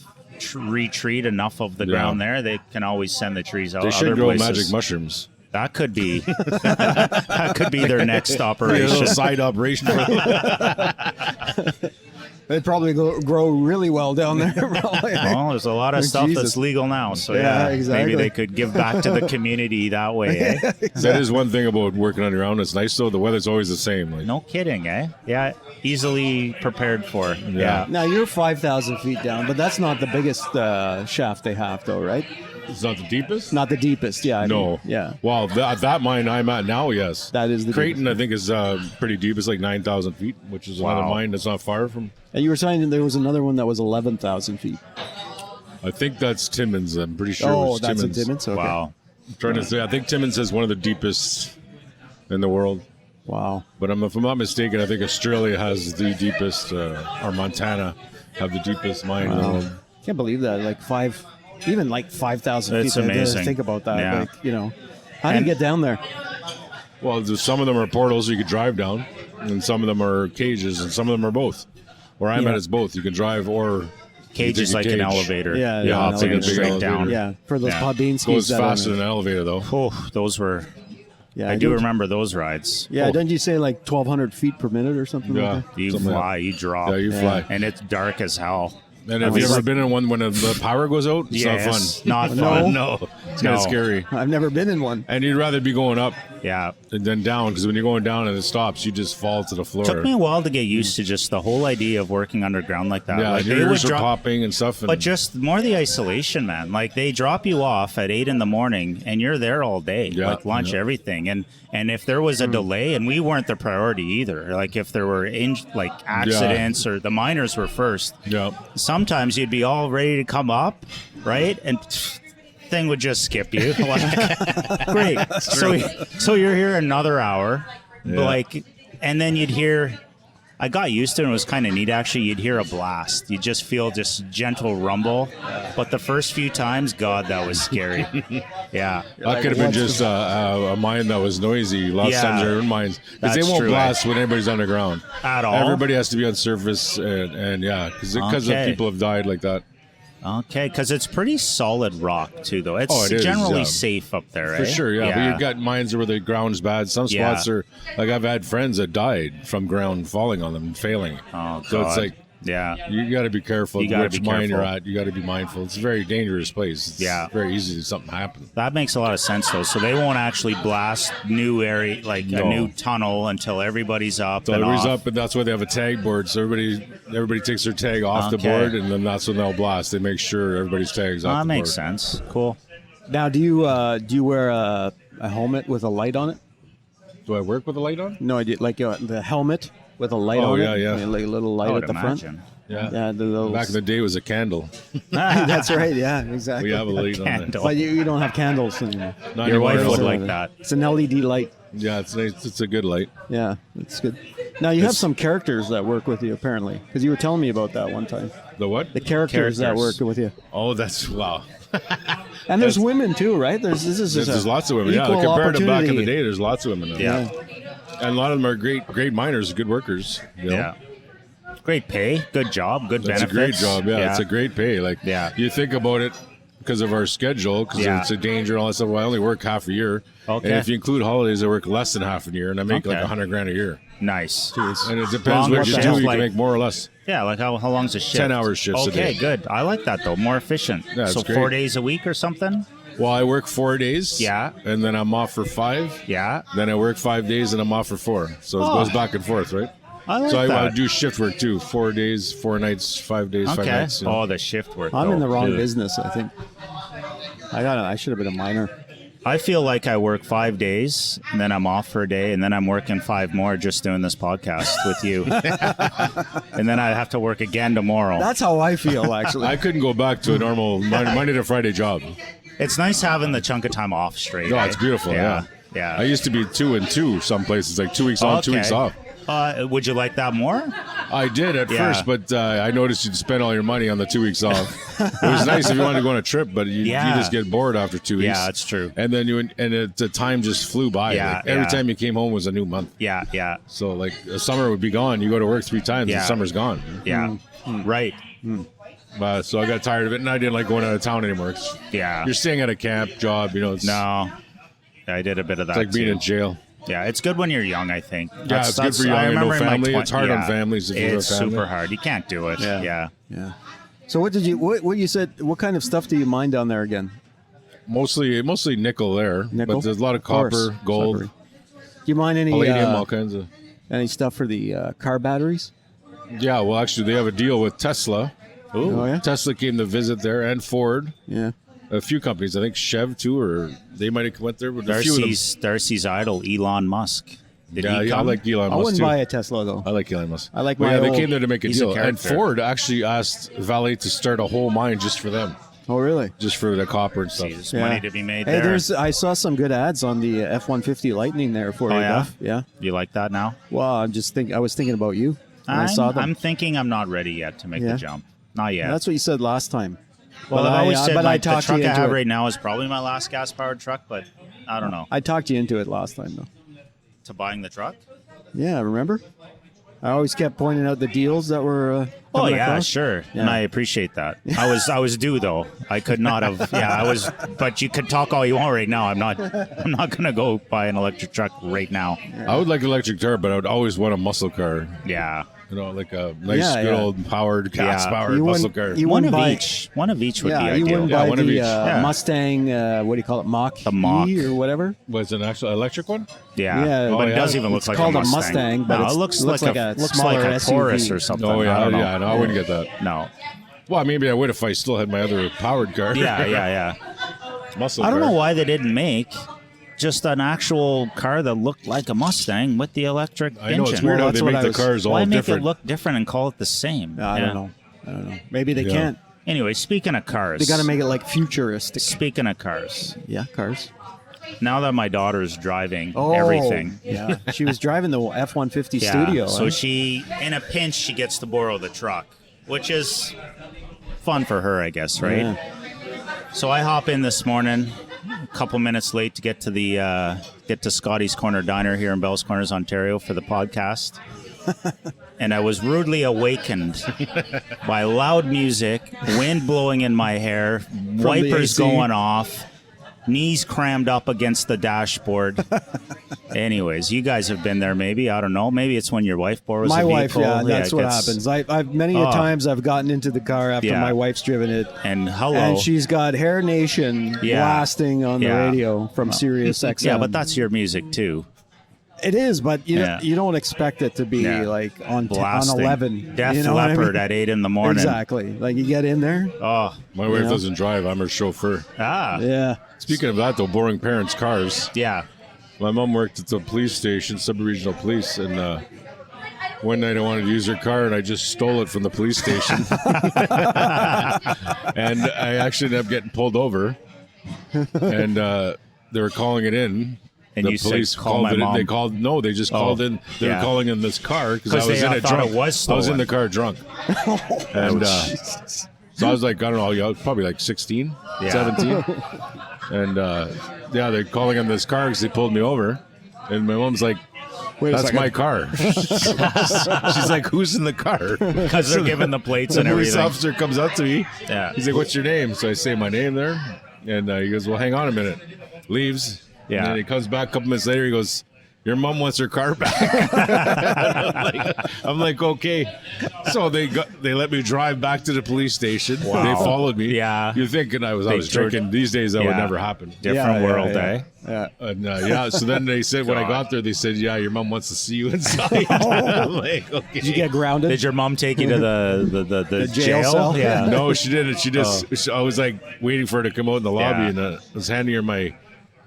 retreed enough of the ground there. They can always send the trees out. They should other grow places. magic mushrooms. That could be. That could be their next A operation. little side operation. They'd probably grow really well down there. Probably. Well, there's a lot of Oh, stuff Jesus. that's legal now, so Yeah, yeah, exactly. maybe they could give back to the community that way. Eh? That is one thing about working underground. It's nice though. The weather's always the same. Like, No kidding, eh? Yeah, easily prepared for. Yeah. Now you're 5,000 feet down, but that's not the biggest shaft they have, though, right? it's not the deepest. Not the deepest. Yeah. I No. mean, yeah. Well, that mine I'm at now, yes. That is the Creighton. I think is pretty deep. It's like 9,000 feet, which is another Wow. mine that's not far from. And you were saying there was another one that was 11,000 feet. I think that's Timmins. I'm pretty sure. it Oh, was that's Timmins. a Timmins. Okay. Wow. I'm trying to say, I think Timmins has one of the deepest in the world. Wow. But if I'm not mistaken, I think Australia has the deepest, or Montana have the deepest mine in the world. Can't believe that. Like 5,000 feet. It's I didn't amazing. Think about that. Yeah. Like, how do you get down there? Well, some of them are portals you could drive down, and some of them are cages, and some of them are both. Where I'm Yeah. at, it's both. You can drive or Cage you is take like a an cage. elevator. Yeah, you yeah, hop it's like in a big straight elevator. down. Yeah, for those Yeah. Podbean skis. Goes that faster are- than an elevator, though. Oh, those were. Yeah, I do don't- remember those rides. Yeah, Oh. didn't you say like 1,200 feet per minute or something Yeah. like that? You Something like fly, you drop. Yeah, you fly. And it's dark as hell. And have you ever been in one when the power goes out? It's Yes, not fun. not No. fun. No, it's kind No. of scary. I've never been in one. And you'd rather be going up Yeah. and then down, because when you're going down and it stops, you just fall to the floor. Took me a while to get used to just the whole idea of working underground like that. Yeah, like your they would ears are drop, popping and stuff. And but just more the isolation, man. Like they drop you off at 8 a.m. and you're there all day, Yeah, like lunch, yeah. everything. And if there was a delay, and we weren't the priority either. Like if there were accidents or the miners were first. yeah, Sometimes you'd be all ready to come up, right? And thing would just skip you. Like, great. So you're here another hour, Yeah. like, and then you'd hear I got used to it, and it was kind of neat, actually. You'd hear a blast. You'd just feel this gentle rumble. But the first few times, God, that was scary. Yeah. That could have been just a mine that was noisy. Lots of times they're in mines. Because they That's won't true, blast when anybody's underground. At all? Everybody has to be on surface, and yeah, because of people have died like that. Okay, because it's pretty solid rock, too, though. It's It is, generally yeah. safe up there, right? For sure, yeah. But you've got mines where the ground's bad. Some spots are, like I've had friends that died from ground falling on them and failing. Oh, God. So it's like, yeah, you got to be careful You gotta which be mine you're careful. at. You got to be mindful. It's a very dangerous place. It's very easy to something happen. That makes a lot of sense, though. So they won't actually blast new area, like a new tunnel, until everybody's up. So and everybody's off. up, and that's why they have a tag board. So everybody takes their tag off the Okay. board, and then that's when they'll blast. They make sure everybody's tag's off That the makes board. sense. Cool. Now, do you wear a helmet with a light on it? Do I work with a light on? No, I did like the helmet with a light on it. yeah. Like a little light I would at the imagine. front. Yeah. Yeah, the little. Back in the day, it was a candle. That's right. Yeah, exactly. We have a light on there. Candle. But you don't have candles anymore. Not Your anymore. wife would It's like a- that. It's an LED light. Yeah, it's nice. It's a good light. Yeah, it's good. Now you have some characters that work with you apparently, because you were telling me about that one time. The what? The characters that work with you, Oh, that's wow. and there's women too, right? There's lots of women. Yeah, equal compared to back in the opportunity. day, there's lots of women. Now. Yeah. And a lot of them are great miners, good workers. You know? Yeah. Great pay, good job, good That's benefits. a great job. Yeah, it's a great pay. Like, you think about it because of our schedule, because it's a danger and all that stuff. Well, I only work half a year. Okay. And if you include holidays, I work less than half a year, and I make like $100,000 a year. Nice. And it depends Long what you shifts, do. You like- can make more or less. Yeah, like how long's a shift? 10-hour shifts a Okay, day. good. I like that though. More efficient. Yeah, it's so great. 4 days a week or something. Well, I work 4 days. Yeah. And then I'm off for 5. Yeah. Then I work 5 days, and I'm off for 4. So it goes back and forth, right? I like So I that. do shift work too. 4 days, 4 nights, 5 days, 5 Okay. nights. You know. Oh, the shift work. I'm in though. the wrong Ugh. business, I think. I should have been a miner. I feel like I work 5 days, and then I'm off for a day, and then I'm working 5 more just doing this podcast with you. And then I have to work again tomorrow. That's how I feel, actually. I couldn't go back to a normal Monday to Friday job. It's nice having the chunk of time off straight. No, eh? it's beautiful. Yeah. Yeah. I used to be 2 and 2 some places, like 2 weeks on, 2 weeks off. Would you like that more? I did at Yeah. first, but I noticed you'd spend all your money on the 2 weeks off. It was nice if you wanted to go on a trip, but you just get bored after 2 weeks. Yeah, that's true. And then the time just flew by. Yeah, Like, every yeah. time you came home was a new month. Yeah, yeah, So like the summer would be gone. You go to work 3 times, Yeah. and summer's gone. yeah. Right. So I got tired of it, and I didn't like going out of town anymore. 'Cause Yeah. You're staying at a camp job, It's No. I did a bit of that. like being too. in jail. Yeah, it's good when you're young, I think. Yeah, it's good for young I and no remember in my family. It's hard on yeah, families if you have a It's family. super hard. You can't do it. Yeah. Yeah. So what you said, what kind of stuff do you mine down there again? Mostly nickel there, Nickel? but there's a lot of Of course, copper, gold, Sudbury. Do you mine any palladium, all kinds of. any stuff for the car batteries? Yeah, well, actually, they have a deal with Tesla. Oh yeah. Tesla came to visit there, and Ford. Yeah. A few companies, I think Chev too, or they might have went there. But a few of them. Darcy's idol, Elon Musk. Did he Yeah, I come? like Elon I Musk wouldn't too. buy a Tesla though. I like Elon Musk. I like But my yeah, they old- came there to make a He's a deal, and character. Ford actually asked Valley to start a whole mine just for them, Oh really? just for the copper and stuff. There's money to be made Hey, there. I saw some good ads on the F-150 Lightning there for you. Oh, yeah? Duff. Yeah. You like that now? Well, I was thinking about you when I saw them. I'm thinking I'm not ready yet to make Yeah. the jump. Not yet. That's what you said last time. well, but I've always said but the talked truck you I into have it. right now is probably my last gas-powered truck, but I don't know. I talked you into it last time though. To buying the truck? Yeah, remember? I always kept pointing out the deals that were. Oh coming yeah, across. sure, Yeah. and I appreciate that. I was due though. I could not have. Yeah, I was. But you could talk all you want right now. I'm not gonna go buy an electric truck right now. I would like an electric car, but I would always want a muscle car. Yeah, Like a nice, Yeah, good yeah. old powered, gas-powered You muscle wouldn't- car. you one wouldn't of buy- each. One of each would Yeah, be you ideal. wouldn't Yeah, buy one of the each. Yeah. Mustang. What do you call it? Mach. The Mach. E or whatever. Was it an actual electric one? Yeah, Yeah. but Oh, it yeah. doesn't even look It's like called a a Mustang. Mustang, but no, it it looks looks like like a looks smaller like a Taurus SUV. or something. Oh yeah, I don't know. yeah. No, I wouldn't get that. No. Well, maybe I would if I still had my other powered car. Yeah. muscle I don't car. know why they didn't make just an actual car that looked like a Mustang with the electric I engine. know it's weird Well, how that's they what make I the was- cars all Why make different. it look different and call it the same? I don't know. Maybe they Yeah. can't. Anyway, speaking of cars, They got to make it like futuristic. Speaking of cars, Yeah, cars. Now that my daughter's driving Oh, everything. Yeah, she was driving the F-150 Yeah, Studio. so eh? she, in a pinch, she gets to borrow the truck, which is fun for her, I guess, right? Yeah. So I hop in this morning, a couple minutes late to get to Scotty's Corner Diner here in Bell's Corners, Ontario, for the podcast. And I was rudely awakened by loud music, wind blowing in my hair, wipers AC. going off, knees crammed up against the dashboard. Anyways, you guys have been there maybe. I don't know. Maybe it's when your wife borrows My a wife, vehicle. yeah, that's it what gets- happens. I've many a times I've gotten into the car after Yeah. my wife's driven it, And hello. and she's got Hair Nation Yeah. blasting on the Yeah. radio from Sirius XM. Yeah, but that's your music too. it is. But Yeah. you don't expect it to be Yeah. like on Blasting. 11. Def you know what I Leppard mean? at 8 in the morning. Exactly. Like you get in there. Oh, My wife Yeah. doesn't drive. I'm her chauffeur. Yeah. Speaking of that, though, boring parents' cars. yeah. My mom worked at the police station, Sudbury Regional Police, and one night I wanted to use her car, and I just stole it from the police station. And I actually ended up getting pulled over, and they were calling it in. And the you said, police "Call called my it in. mom." They called. No, they just called in. They yeah. were calling in this car because 'Cause I was they in it thought drunk. it was I was in stolen. the car drunk, and so I was like, I don't know, I was probably like 16, Yeah. 17, and yeah, they're calling on this car because they pulled me over, and my mom's like, Wait a "That's second. my car." She's like, "Who's in the car?" Because they're giving the plates The and police everything. officer comes up to me. Yeah. He's like, "What's your name?" So I say my name there, and he goes, "Well, hang on a minute." Leaves. Yeah. And then he comes back a couple minutes later. He goes, "Your mom wants her car back." I'm like, okay. So they let me drive back to the police station. Wow. They followed me. Yeah. You're thinking I was They drinking. These days that would Yeah. never happen. Different world, eh? Yeah. And yeah, so then they said when I God. got there, they said, "Yeah, your mom wants to see you inside." I'm like, okay. Did you get grounded? Did your mom take you to the jail cell? Yeah. No, she didn't. She just. I was like waiting for her to come out in the lobby, Yeah. and I was handing her my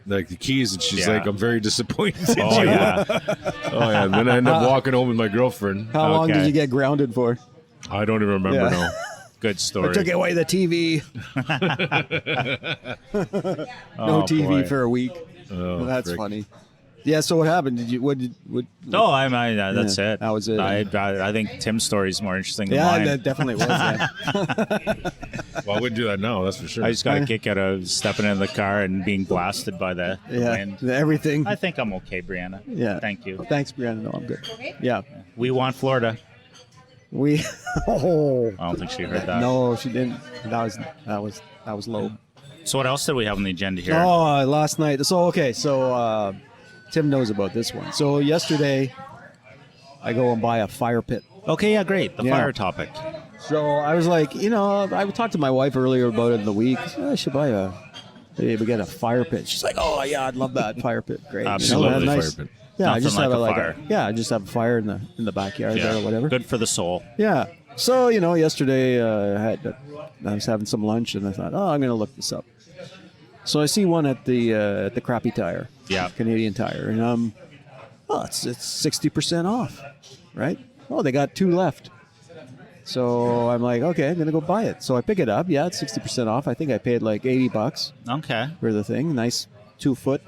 the keys, and she's Yeah. like, "I'm very disappointed." in Oh you." yeah. Oh yeah. And then I ended up walking home with my girlfriend. How long Okay. did you get grounded for? I don't even remember Yeah. now. Good story. I took away the TV. No TV boy. for a week. Oh, That's frick. funny. Yeah. So what happened? Did you? What? No, that's Yeah, it. that was it. I think Tim's story is more interesting than Yeah, mine. that definitely was. Yeah. Well, I wouldn't do that now. That's for sure. I just got a kick out of stepping in the car and being blasted by the Yeah. wind. Everything. I think I'm okay, Brianna. Yeah. Thank you. Thanks, Brianna. No, I'm good. Yeah. We want Florida. We. Oh. I don't think she heard that. No, she didn't. That was low. So what else did we have on the agenda here? Oh, last night. So okay. So Tim knows about this one. So yesterday, I go and buy a fire pit. Okay, yeah, great. The Yeah. fire topic. So I was like, I talked to my wife earlier about it in the week. I should buy maybe get a fire pit. She's like, oh yeah, I'd love that fire pit. Great. Absolutely. have Fire pit. Yeah, I Nothing just like have a like fire. I just have a fire in the backyard there or whatever. Good for the soul. Yeah. So yesterday I was having some lunch and I thought, oh, I'm going to look this up. So I see one at the Crappy Tire, Yeah. Canadian Tire, and it's 60% off, right? Oh, they got 2 left. So I'm like, okay, I'm gonna go buy it. So I pick it up. Yeah, it's 60% off. I think I paid like $80 Okay. for the thing. Nice 2-foot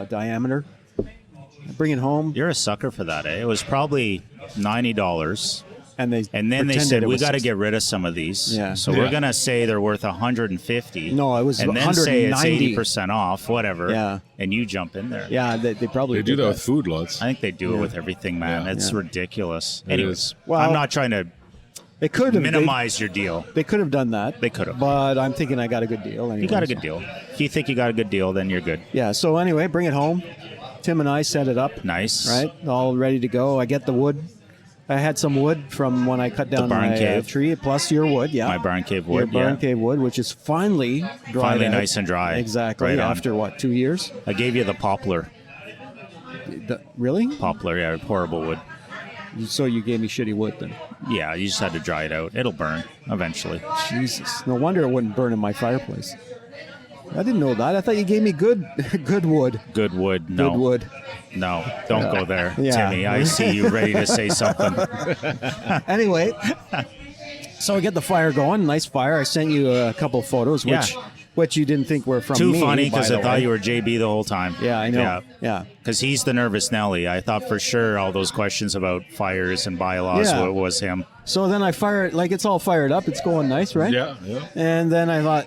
diameter. I bring it home, You're a sucker for that, eh? It was probably $90. and And then they pretended said, it we was got to 60. get rid of some of these. Yeah. So Yeah. we're going to say they're worth $150. No, it was And then say it's 190. 80% off, whatever. Yeah. And you jump in there. Yeah, they probably They do did that with food lots. I think they do it with everything, man. Yeah. It's Yeah. ridiculous. It Anyways, is. Well, I'm not trying to They could have minimize your deal. They could have done that. They could have. But I'm thinking I got a good deal. Anyways. You got a good deal. If you think you got a good deal, then you're good. Yeah. So anyway, bring it home. Tim and I set it up. Nice. Right, all ready to go. I get the wood. I had some wood from when I cut down barn my cave. tree, plus your wood. Yeah, My barn cave Your wood. barn Yeah. cave wood, which is finally dried Finally out. nice and dry. Exactly. Right on. After what, 2 years? I gave you the poplar. Really? Poplar, yeah, horrible wood. So you gave me shitty wood then? Yeah, you just had to dry it out. It'll burn eventually. Jesus. No wonder it wouldn't burn in my fireplace. I didn't know that. I thought you gave me good wood. Good wood. No. Good wood. No, don't go there, Yeah. Timmy. I see you ready to say something. Anyway, so I get the fire going. Nice fire. I sent you a couple photos, Yeah. which you didn't think were from Too me. funny because by I the thought way. you were JB the whole time. Yeah, I know. Yeah. Because he's the nervous Nelly. I thought for sure all those questions about fires and bylaws Yeah. was him. So then I fire it, like it's all fired up. It's going nice, right? Yeah. And then I thought,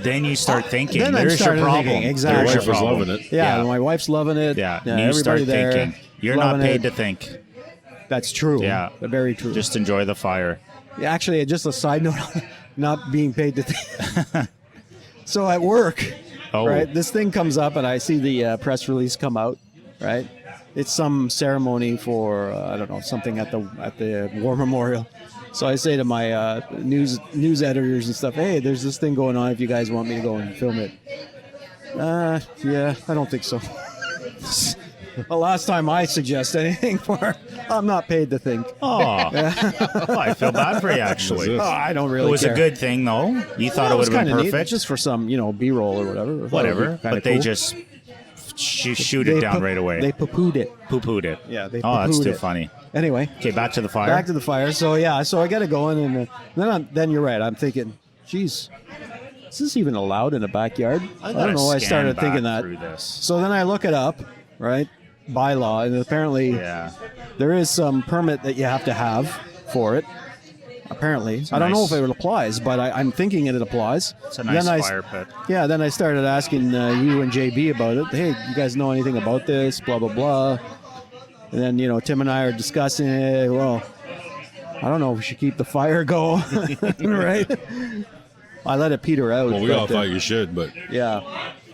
Then you start thinking, then I there's your started problem. thinking, exactly. There's Your your wife was problem. loving it. yeah, Yeah. my wife's loving it. Yeah, and you everybody start there, thinking, you're not loving paid it. to think. That's true. Yeah. Very true. Just enjoy the fire. Yeah, actually, just a side note, not being paid to think. So at work, right, this thing comes up and I see the press release come out, right? It's some ceremony for, I don't know, something at the War Memorial. So I say to my news editors and stuff, hey, there's this thing going on if you guys want me to go and film it. Yeah, I don't think so. The last time I suggest anything for, I'm not paid to think. Oh, I feel bad for you, actually. Oh, I don't really It was care. a good thing, though. You thought Well, it would have been kinda neat, perfect. just for some, B-roll or whatever. I thought it would Whatever. be kinda But they cool. just shoot it down right away. They poo-pooed it. Poo-pooed it. Yeah, they Oh, that's poo-pooed too it. funny. Anyway, Okay, back to the fire. back to the fire. So yeah, so I got it going, and then you're right. I'm thinking, geez, is this even allowed in a backyard? I don't know. I started thinking that. Through this. So then I look it up, right? Bylaw, and apparently Yeah. there is some permit that you have to have for it. Apparently, I don't know nice- if it applies, but I'm thinking it applies. It's a nice Then fire pit. Yeah, then I started asking you and JB about it. Hey, you guys know anything about this? Blah, blah, blah. And then, Tim and I are discussing it. Well, I don't know if we should keep the fire going, right? I let it peter out. Well, we but, all thought you should, but yeah,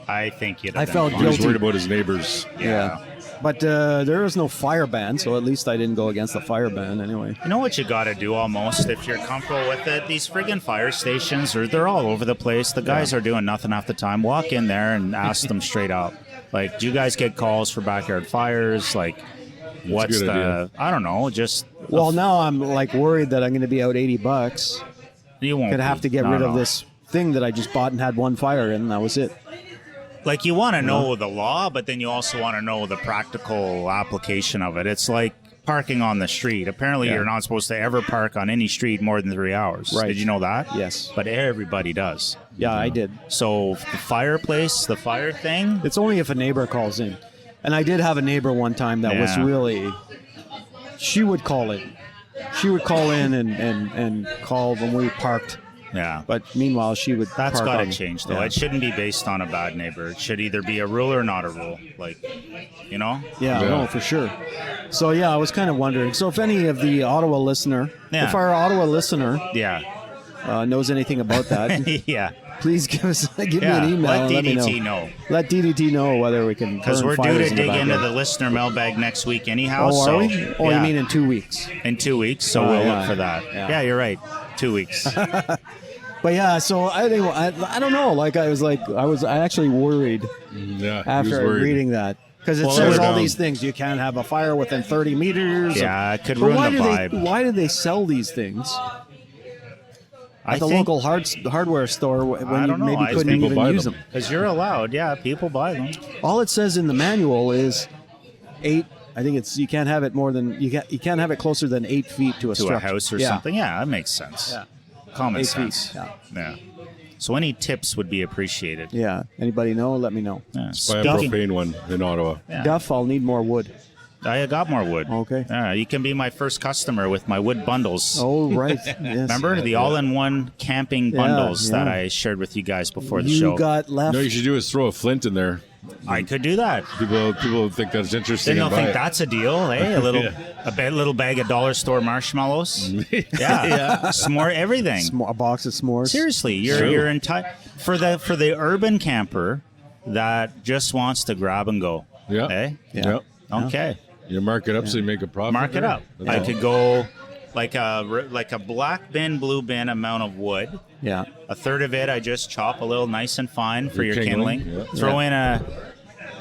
I think you'd I have been felt he fine. was guilty. worried about his neighbors. yeah. But there was no fire ban, so at least I didn't go against the fire ban anyway. You know what you got to do almost if you're comfortable with it? These friggin' fire stations, they're all over the place. The guys are doing nothing half the time. Walk in there and ask them straight up. Like, do you guys get calls for backyard fires? Like, what's good the, idea. I don't know, just, Well, now I'm like worried that I'm going to be out $80. you won't Gonna have be. to get No, rid of no. this thing that I just bought and had one fire in, and that was it. Like, you want to know the law, but then you also want to know the practical application of it. It's like parking on the street. Apparently, Yeah. you're not supposed to ever park on any street more than 3 hours. Right. Did you know that? Yes. But everybody does. Yeah, I did. So the fireplace, the fire thing, It's only if a neighbor calls in. And I did have a neighbor one time that was Yeah. really, she would call in. She would call in and call when we parked. yeah. But meanwhile, she would That's park got to on- change, though. Yeah. It shouldn't be based on a bad neighbor. It should either be a rule or not a rule. Like, you know? Yeah, Yeah. no, for sure. So, yeah, I was kind of wondering. So if any of the Ottawa listener, Yeah. if our Ottawa listener Yeah. knows anything about that, Yeah. please give me Yeah. an email Let and let me DDT know. know. Let DDT know whether we can Because burn we're due fires to in the dig into backyard. the listener mailbag next week anyhow. Oh, so, are we? Oh, yeah. you mean in 2 weeks? In 2 weeks, so Oh, we'll yeah. look for that. Yeah. Yeah, you're right. 2 weeks. But yeah, so I think I don't know. Like I actually worried Yeah, he was after worried. reading that because it Well, says slow all down. these things. You can't have a fire within 30 meters. Yeah, it could But ruin why the do vibe. Why do they sell these things I at the think- local hardware store when I you don't know. maybe I couldn't think even people buy use them. them? Because you're allowed. Yeah, people buy them. All it says in the manual is 8. I think it's you can't have it more than you can't have it closer than 8 feet to a To structure. a house or Yeah. something. Yeah, that makes sense. Yeah. Common 8 sense. feet. Yeah. Yeah. So any tips would be appreciated. Yeah. Anybody know? Let me know. Yeah. Buy a Speaking- propane one in Ottawa. Yeah. Duff, I'll need more wood. I got more wood. Okay. Yeah, you can be my first customer with my wood bundles. Oh, right. Yes. Remember the all-in-one camping Yeah, bundles that yeah. I shared with you guys before the You show? got left. No, you should do is throw a flint in there. I could do that. People think that's interesting. Then they'll and buy think it. that's a deal. Hey, a little, Yeah. little bag of dollar store marshmallows. Yeah, s'more everything. a box of s'mores. Seriously, True. you're entire for the urban camper that just wants to grab and go. Yeah. Hey, Yeah. Yeah. okay, You mark it up so you make a profit. mark it there. up. That's I all. could go like a black bin, blue bin amount of wood. Yeah. A third of it I just chop a little nice and fine for your Your kindling, kindling. yeah.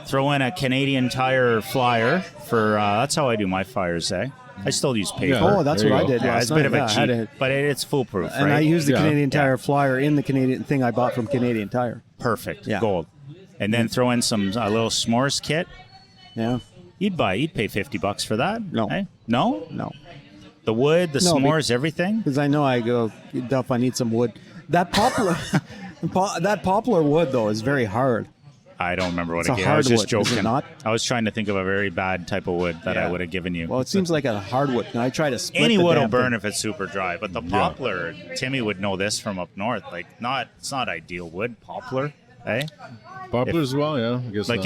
Throw in a Canadian Tire flyer for that's how I do my fires. I still use paper. Yeah. Oh, that's There what you I go. did Yeah, last it's a night. bit of Yeah, a I had cheap, but it's foolproof, and right? I used the Yeah. Canadian Tire Yeah. flyer in the Canadian thing I bought from Canadian Tire. Perfect, Yeah. gold. And then throw in a little s'mores kit. Yeah. You'd pay $50 for that. No. Eh? No? No. The wood, the No, s'mores, everything. Because I know I go, Duff, I need some wood. That poplar, that poplar wood though is very hard. I don't remember what It's it a gave. I was just hardwood, is it joking. not? I was trying to think of a very bad type of wood that I Yeah. would have given you. Well, it seems like a hardwood. And I try to split Any the wood will damn burn thing. if it's super dry, but the poplar, Timmy would know this from up north. Like, it's not ideal wood. Poplar, eh? Poplar as well, yeah. I guess Like not.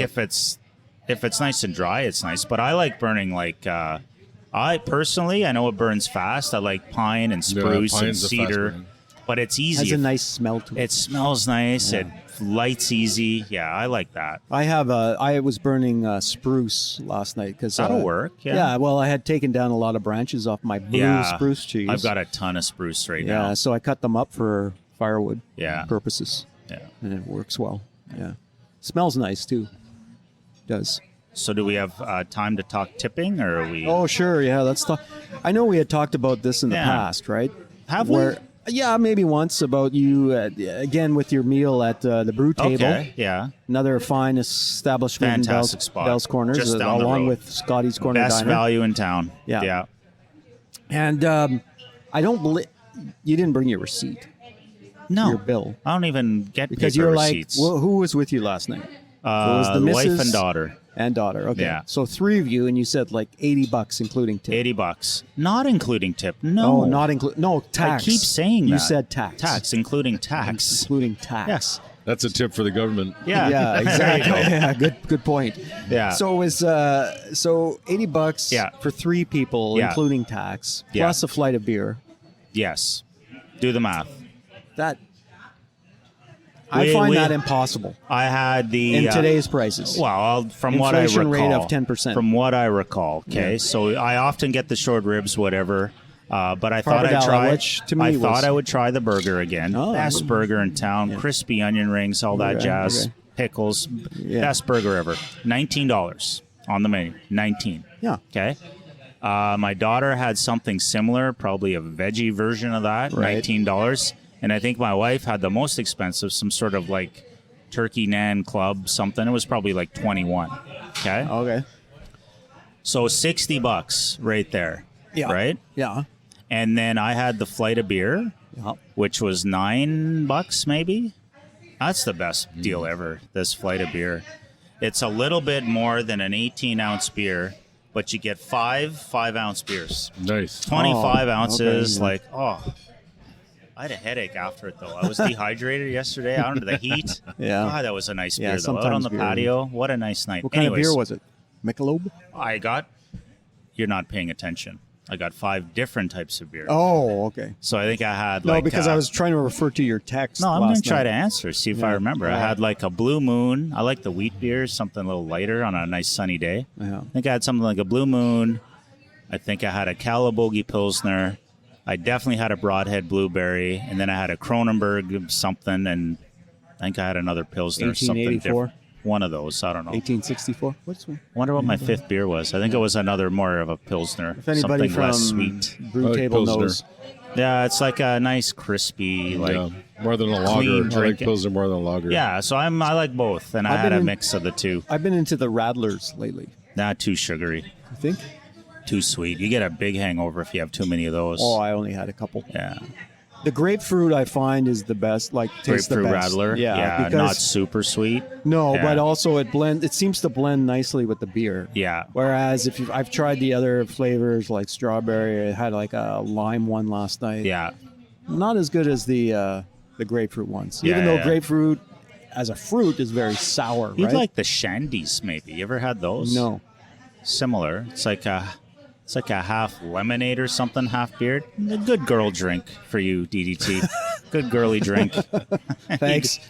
if it's nice and dry, it's nice. But I like burning like I personally, I know it burns fast. I like pine and spruce and pine's a fast cedar, burn. but it's It easy. has a nice smell to it. It smells nice. It lights easy. Yeah, I like that. I was burning spruce last night because That'll work. Yeah. well, I had taken down a lot of branches off my blue spruce trees. I've got a ton of spruce right now. so I cut them up for firewood Yeah. purposes, Yeah. and it works well. Yeah, smells nice too. Does. So do we have time to talk tipping, or are we? Oh, sure. Yeah, let's talk. I know we had talked about this in the Yeah. past, right? Have we? Yeah, maybe once about you again with your meal at the brew table. Okay. Yeah. Another fine establishment Fantastic in spot. Bell's Corners, Just down the along road. with Scotty's Corner Best Diner. value in town. Yeah. Yeah. And I don't believe you didn't bring your receipt, No. your bill, I don't even get because paper you're receipts. like, well, who was with you last night? It was the wife missus and daughter. and daughter. Okay, Yeah. so three of you, and you said like $80 including tip. $80, not including tip. No, Oh, not include. No tax. I keep saying you that. said tax. Tax, including tax. including tax. Yes. That's a tip for the government. Yeah. Yeah, exactly. There you go. Yeah, good point. Yeah. So it was so $80 Yeah. for three people, Yeah. including tax, Yeah. plus a flight of beer. Yes. Do the math. That I find that impossible I had the in today's prices. Well, from what I Inflation recall, rate of 10%. From what I recall, okay. Yeah. So I often get the short ribs, whatever. But I thought I'd Pappardelle, try. which to me I was- thought I would try the burger again. Oh, Best burger in town. Crispy onion rings, all that Okay, jazz. okay. Pickles. Yeah. Best burger ever. $19 on the menu. 19. Yeah. Okay. My daughter had something similar, probably a veggie version of that, Right. $19. And I think my wife had the most expensive, some sort of like turkey nan club something. It was probably like 21. Okay. Okay. So $60 right there. Yeah. Right. Yeah. And then I had the flight of beer, Yeah. which was $9 maybe. That's the best deal ever, this flight of beer. It's a little bit more than an 18-ounce beer, but you get five 5-ounce beers. Nice. 25 Oh, ounces, okay, yeah. I had a headache after it, though. I was dehydrated yesterday out into the heat. Yeah. God, that was a nice Yeah, beer, though. Out on sometimes the beer- patio. What a nice night. What kind Anyways, of beer was it? Michelob? you're not paying attention. I got 5 different types of beer. Oh, okay. So I think I had No, like... because I was trying to refer to your text. No, I'm going last to try night. to answer, see if I Yeah. remember. I Yeah. had like a Blue Moon. I like the wheat beers, something a little lighter on a nice sunny day. Yeah. I think I had something like a Blue Moon. I think I had a Calabogie Pilsner. I definitely had a Broadhead Blueberry. And then I had a Kronenberg something. And I think I had another Pilsner, something 1884? different. One of those. I don't know. 1864. What's one? I wonder what my 5th beer was. I think it was another more of a Pilsner. If anybody something from less sweet. Brew I like Table Pilsner. knows. Yeah, it's like a nice crispy, like... Yeah. More than a clean lager. I like drinking. Pilsner more than a lager. Yeah, so I like both, and I I've had been a in- mix of the two. I've been into the Radlers lately. Not too sugary, I think. too sweet. You get a big hangover if you have too many of those. Oh, I only had a couple. Yeah, The grapefruit I find is the best. Like tastes the grapefruit best. rattler. Yeah, because not super sweet. no, Yeah. but also it seems to blend nicely with the beer. Yeah, Whereas I've tried the other flavors like strawberry. I had like a lime one last night. yeah. Not as good as the grapefruit ones. Yeah, Even though yeah. grapefruit as a fruit is very sour, You'd right? like the shandies, maybe. You ever had those? No. Similar. It's like a half lemonade or something, half beer. A good girl drink for you, DDT. Good girly drink. Thanks.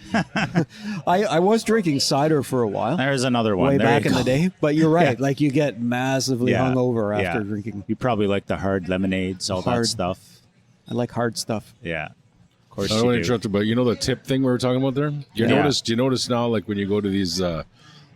I was drinking cider for a while. There's another one. Way There back you in go. the day. But you're right. Yeah. Like you get massively Yeah. hungover after Yeah. drinking. You probably like the hard lemonades, all that Hard. stuff. I like hard stuff. Yeah. Of course I you don't want to do. interrupt you, but you know the tip thing we were talking about there? Do you Yeah. notice now, like when you go to these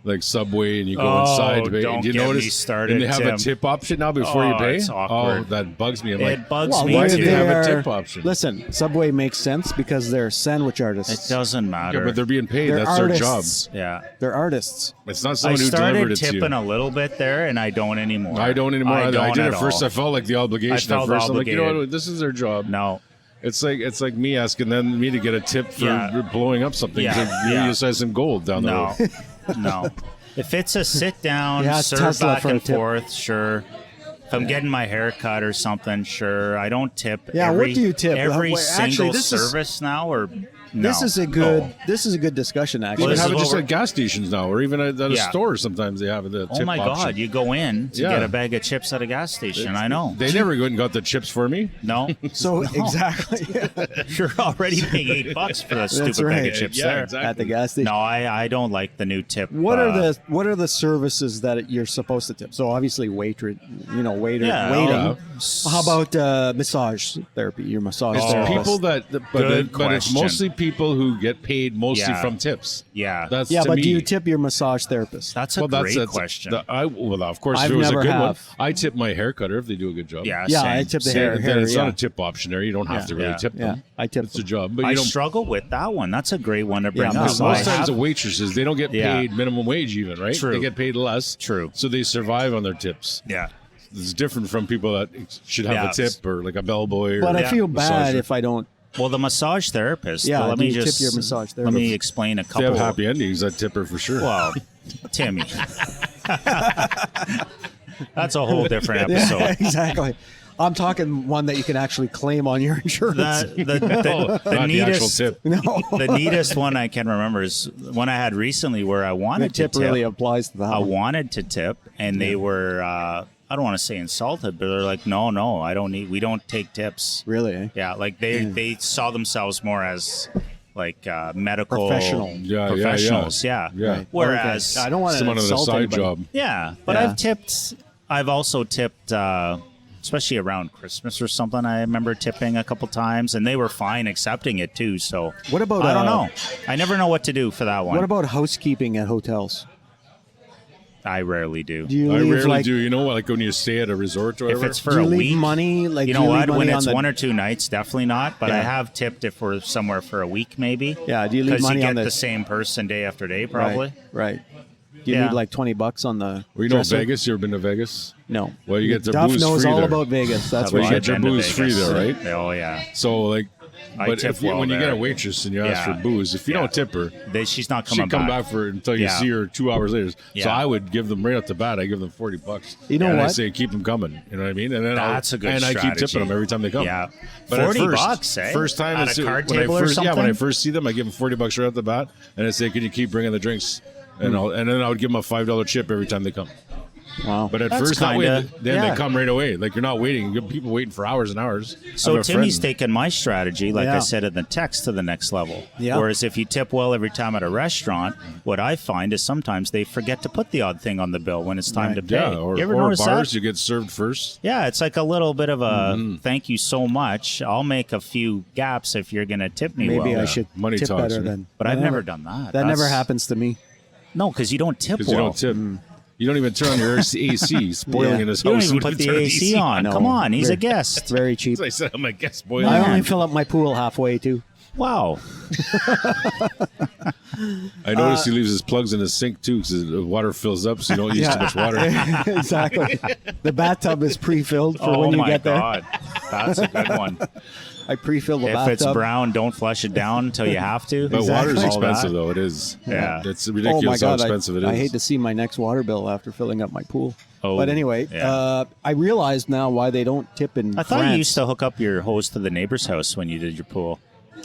like Subway, and you go inside to pay. don't And you get me notice, started, and they have Tim. a tip option now before you pay. It's awkward. Oh, that bugs me. I'm like, It bugs Well, me why why did too. they have a they're- tip option? Listen, Subway makes sense because they're sandwich artists. It doesn't matter. yeah, but they're being paid. They're That's artists. their job. yeah. They're artists. It's not I someone who started delivered it to tipping you. a little bit there, and I don't anymore. I don't anymore. I don't did at it first. all. I felt like the obligation I at felt first. I'm like, you know obligated. what? This is their job. No. It's like me asking me to get a tip for Yeah. blowing up something. Yeah. You Yeah. just had some gold down the No. road. No. If it's a sit down, Yeah, it's serve Tesla back for a and tip. forth, sure. If I'm getting my hair cut or something, sure. I don't tip. Yeah, what every, do you tip? Every Wait, actually, single this is- service now, or no? This is a good. Oh. This is a good discussion. They Actually, even this have is it what just we're- at gas stations now, or even at a Yeah. store. Sometimes they have the Oh tip my option. God! You go in to Yeah. get a bag of chips at a gas station. I know. They never went and got the chips for me. No. so exactly You're already paying $8 for that stupid bag right. of chips Yeah, there. exactly. at the gas station. No, I don't like the new tip. What are the services that you're supposed to tip? So obviously waiter, waiting. Yeah. How about massage therapy? Your massage It's therapist. people that, Good but it's question. mostly people who get paid mostly Yeah. from tips. Yeah. That's Yeah, to but me. do you tip your massage therapist? That's a great that's question. Well, of course, I've if it was a never good one, have. I tip my hair cutter if they do a good job. yeah, Yeah, same, I tip the same. hair. Then it's yeah. not a tip option there. You don't have to really Yeah. tip Yeah, them. I tip It's a them. job, but I you don't. struggle with that one. That's a great one to bring Yeah, up. Because So most I times have- the waitresses, they don't get Yeah. paid minimum wage even, right? True. They get paid less. True. So they survive on their tips. yeah. It's different from people that should have Yeah. a tip or like a bellboy. But or I feel bad massager. if I don't. Well, the massage therapist. Yeah, let do me you tip just your massage Let me therapist? explain a If they couple. have happy endings, I'd tip her for sure. Well, Timmy. That's a whole different episode. Yeah, exactly. I'm talking one that you can actually claim on your insurance. The Not the actual neatest, tip. no, the neatest one I can remember is one I had recently where I the wanted tip to tip. really applies to that. I one. wanted to tip, and they were I don't want to say insulted, but they're like, no, I don't need. We don't take tips. Really? Eh? Yeah, like they saw themselves more as like medical Professional. Yeah, professionals. Yeah. Yeah. Right. Whereas Okay. I don't want to Someone on the insult side anybody. job. yeah, but Yeah. I've also tipped, especially around Christmas or something. I remember tipping a couple times, and they were fine accepting it too. So What about, I don't know. I never know what to do for that one. What about housekeeping at hotels? I rarely do. Do you I leave rarely like do. You know, like when you stay at a resort or If whatever. it's for do you a leave week, money? Like you do know leave what? money When on it's the, 1 or 2 nights, definitely not. But I Yeah. have tipped if we're somewhere for a week, maybe. Yeah, do you leave Because money you on get the- the same person day after day, probably. Right. Do you Yeah. need like $20 on the? well, you know dresser? Vegas. You ever been to Vegas? No. Well, you get their Duff booze knows free all there. about Vegas. That's Well, what you I've get your been to booze free Vegas. there, right? Oh yeah. So like, I but tip if you, well when you get there. a waitress and you ask Yeah. for booze, if you Yeah. don't tip her, She's not she coming come back for it until you Yeah. see her 2 hours later. So Yeah. I would give them right off the bat. I give them $40. You know and I what? say keep them coming. You know what I mean? And then That's a good and I keep strategy. tipping them every time they come. Yeah. But at $40, eh? First time At it's- a card when I table or first, yeah, when I something? first see them, I give them $40 right off the bat, and I say, "Can you keep bringing the drinks?" And then I would give them a $5 chip every time they come. Wow. But at That's first, that way, kinda- then yeah. they come right away. Like you're not waiting. You get people waiting for hours and hours. I So have a Timmy's friend- taken my strategy, like Yeah. I said in the text, to the next level. Yeah. Whereas if you tip well every time at a restaurant, what I find is sometimes they forget to put the odd thing on the bill when it's time Right. to pay. Yeah, or you ever or notice bars, that? you get served first. Yeah, it's like a little bit of a thank you so much. I'll make a few gaps if you're going to tip me Maybe well. I should Money tip talks, better man. then. But I've never done that. That never That's- happens to me. No, because you don't tip Because well. you don't tip. You don't even turn on your AC. Spoiling Yeah. in his You don't house. even when put you the turn AC on. No. Come on, he's a Very- guest. Very cheap. As I said, I'm a guest boiling. I Man. only fill up my pool halfway too. Wow. I noticed he leaves his plugs in his sink too, because the water fills up, so you don't use too much water. Exactly. The bathtub is pre-filled for Oh when you my get there. God. That's a good one. I pre-fill the If bathtub. it's brown, don't flush it down until you have to. But Exactly. water's All that. expensive, though. It is. Yeah. It's Oh my ridiculous how God! expensive it is. I hate to see my next water bill after filling up my pool. Oh, But anyway, yeah. I realized now why they don't tip in I thought France. you used to hook up your hose to the neighbor's house when you did your pool.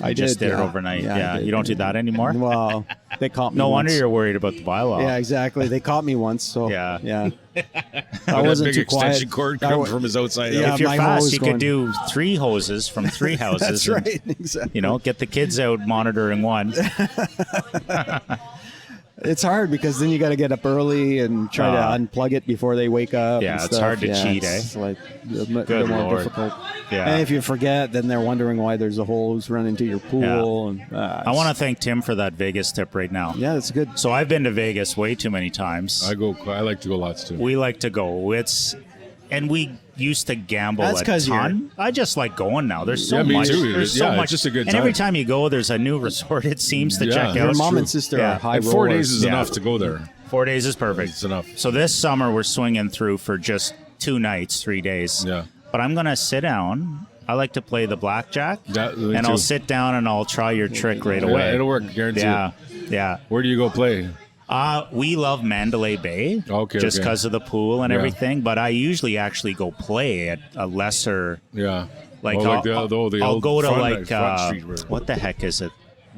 I You just did, did it yeah. overnight. Yeah, I Yeah, did. you don't do that anymore? Well, they caught me. No wonder once. you're worried about the bylaw. Yeah, exactly. They caught me once, so Yeah. yeah. I That wasn't big too extension quiet. cord I come wa- from his outside. Yeah, If you're my fast, hose you going- could do 3 hoses from 3 houses. That's and, right. Exactly. You know, get the kids out monitoring one. It's hard because then you got to get up early and try to unplug it before they wake up. Yeah, and it's stuff. hard to cheat, it's like a bit Good more Lord. difficult. Yeah. And if you forget, then they're wondering why there's a hose running to your pool. And I want to thank Tim for that Vegas tip right now. Yeah, that's good. So I've been to Vegas way too many times. I like to go lots too. We like to go. And we used to gamble That's a 'cause ton. I just like going now. There's so Yeah, me much. too. There's Yeah, so it's much. just a good And every time. time you go, there's a new resort. It seems to Yeah. check Your out. mom true. and sister Yeah. are high Like 4 days rollers. is Yeah. enough to go there. 4 days is perfect. It's enough. So this summer we're swinging through for just 2 nights, 3 days. Yeah. But I'm gonna sit down. I like to play the blackjack, Me and too. I'll sit down and I'll try your trick right Yeah, away. it'll work, guarantee Yeah, yeah. Where do you go play? We love Mandalay Bay, Okay, just okay. because of the pool and Yeah. everything. But I usually actually go play at a lesser. Yeah. Like Oh, I'll, the I'll old go to front- like front street where- what the heck is it?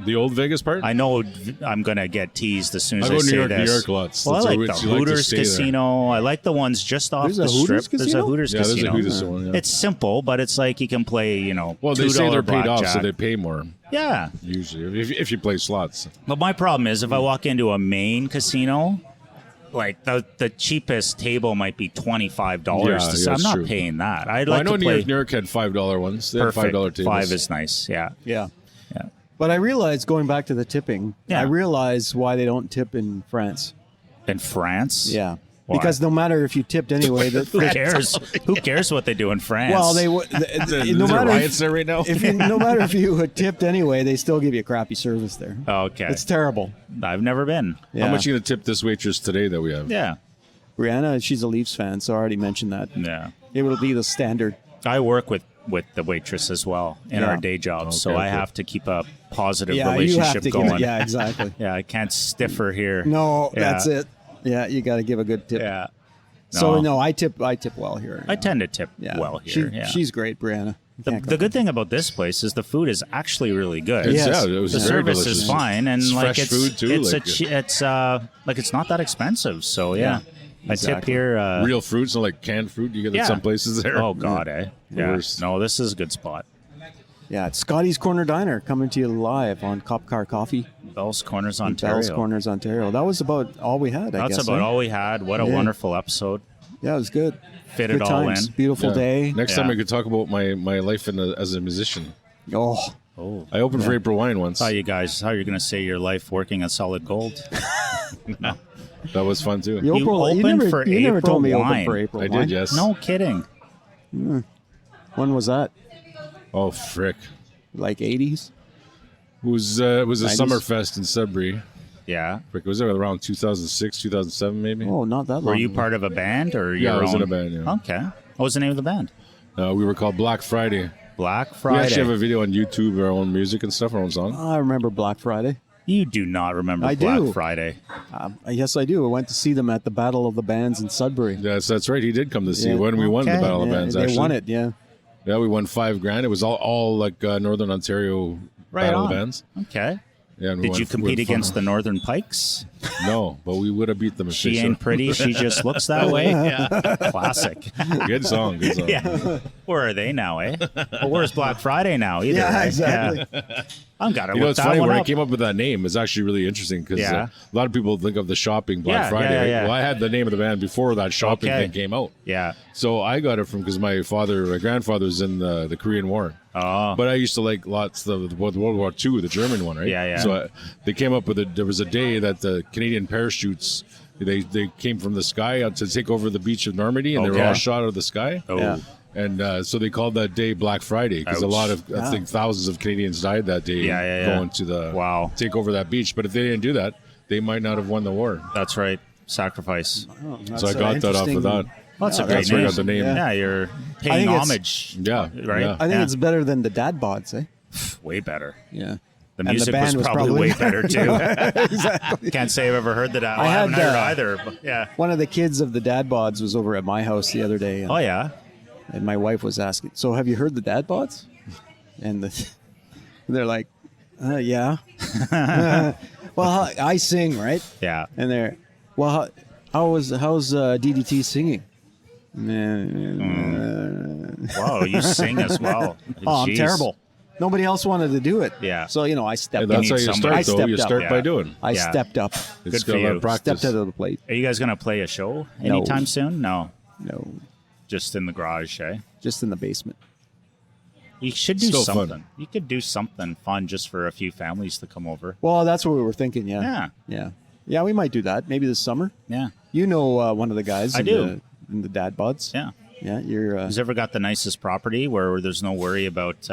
the old Vegas part? I know I'm gonna get teased as soon as I I go to say New York, this. New York lots. Well, I That's like where the you like to Hooters stay there. Casino. I like the ones just off There's the a Hooters strip. There's a casino? Hooters Yeah, there's a Casino. Hooters one. Yeah. It's simple, but it's like you can play, Well, they $2 say they're paid off, so blackjack. they pay more Yeah, usually if you play slots. but my problem is if I walk into a main casino, like the cheapest table might be $25. Yeah, So I'm it's not true. paying that. I'd Well, like I know to play. New York had $5 ones. They had Perfect. $5 tables. 5 is nice. Yeah, Yeah. yeah. But I realized, going back to the tipping, Yeah. I realized why they don't tip in France. In France, Yeah. Why? Because no matter if you tipped anyway, Who cares? Who cares what they do in France? well, they would. No Is there matter riots there right now? no matter if you had tipped anyway, they still give you crappy service there. Okay, It's terrible. I've never been. Yeah. How much are you going to tip this waitress today that we have? Yeah, Brianna, she's a Leafs fan, so I already mentioned that. yeah. It will be the standard. I work with the waitress as well in Yeah. our day jobs, so Okay, I okay. have to keep a positive Yeah, you have relationship to going. give it. Yeah, exactly. Yeah, I can't stiff her here. No, Yeah. that's it. Yeah, you got to give a good tip. Yeah. So no, I tip well here. I tend to tip yeah. well here. Yeah. She's great, Brianna. You The, can't the go- good thing about this place is the food is actually really good. It's, Yes. yeah, it was The very service delicious. is fine, and It's like fresh it's food too. it's like, it's not that expensive. So yeah, I tip Exactly. here. real fruits, not like canned fruit you get yeah. at some places there. Oh God, eh? Yeah. Worst. No, this is a good spot. Yeah, it's Scotty's Corner Diner coming to you live on Cop Car Coffee, Bell's Corners, in Ontario. Bell's Corners, Ontario. That was about all we had, I That's guess. about eh? all we had. What a Yeah. wonderful episode. Yeah, it was good. Fit Good it all times. in. Beautiful Yeah. day. Next Yeah. time we could talk about my life as a musician. Oh, Oh. I opened for April Wine once. How you guys? How are you going to say your life working at Solid Gold? That was fun too. you opened never, for you never April told me you wine. opened for April I wine. did, yes. No kidding. When was that? Oh frick! Like 80s? It was a 90s? summer fest in Sudbury. Yeah. Frick, was it around 2006, 2007 maybe? Oh, not that long. Were you ago. part of a band or Yeah, your I was own? in a band, yeah. Okay. What was the name of the band? We were called Black Friday. Black We Friday. actually have a video on YouTube, our own music and stuff, our own song. I remember Black Friday. You do not remember I Black do. Friday. Yes, I do. I went to see them at the Battle of the Bands in Sudbury. Yes, that's right. He did come to see Yeah. when we won the Okay. Battle of Yeah, Bands. they Actually, won it, yeah. Yeah, we won $5,000. It was all like Northern Ontario Right Battle on. of Bands. Okay. Yeah, and we Did won- you compete we won against the Northern Pikes? No, but we would have beat them if She they ain't showed. pretty. She just looks that way. Classic. Good song. Good song. Yeah. Where are they now, eh? Well, where's Black Friday now? Either, Yeah, right? exactly. Yeah. I'm gotta You know, look it's that funny one when I up. came up with that name. It's actually really interesting because Yeah. a lot of people think of the shopping Black Yeah, Friday. yeah, right? yeah. Well, I had the name of the band before that shopping Okay. thing came out. Yeah. So I got it from because my grandfather's in the Korean War. Oh. But I used to like lots of World War II, the German one, right? Yeah, yeah. So they came up with there was a day that the Canadian parachutes they came from the sky out to take over the beach of Normandy, and they were Okay. all shot out of the sky. Oh. Yeah. And so they called that day Black Friday because a Ouch. lot of I think thousands of Canadians died that day Yeah, yeah, yeah. going to the Wow. take over that beach. But if they didn't do that, they might not have won the war. That's right. Sacrifice. Oh, So I got that off of that. Well, that's a Yeah, great That's where I name. got the name. Yeah, you're I paying think it's- homage. Yeah, Right? yeah. I think Yeah. it's better than the dad bods, eh? Way better. Yeah. The And the music band was was probably probably way better too. Exactly. Can't say I've ever heard that. Well, I, I haven't had, heard uh, either. But yeah. One of the kids of the dad bods was over at my house the other day. Oh yeah. And my wife was asking, "So have you heard the dad bods?" And they're like, "Yeah." Well, I sing, right? Yeah. And they're, "Well, how's DDT singing?" Whoa, you sing as well. Oh, I'm Jeez. terrible. Nobody else wanted to do it. Yeah. So, I stepped up. That's how you somebody. start, though. You stepped up. start by doing. I Yeah. stepped up. It's for still you. a practice. Stepped out of the plate. Are you guys going to play a show anytime soon? No. No, Just in the garage, eh? just in the basement. You should do Still something. fun. You could do something fun just for a few families to come over. Well, that's what we were thinking. Yeah. Yeah. Yeah. Yeah, we might do that. Maybe this summer. Yeah. You know one of the guys. I in do. in the dad buds. Yeah. Yeah, you're. Who's ever got the nicest property where there's no worry about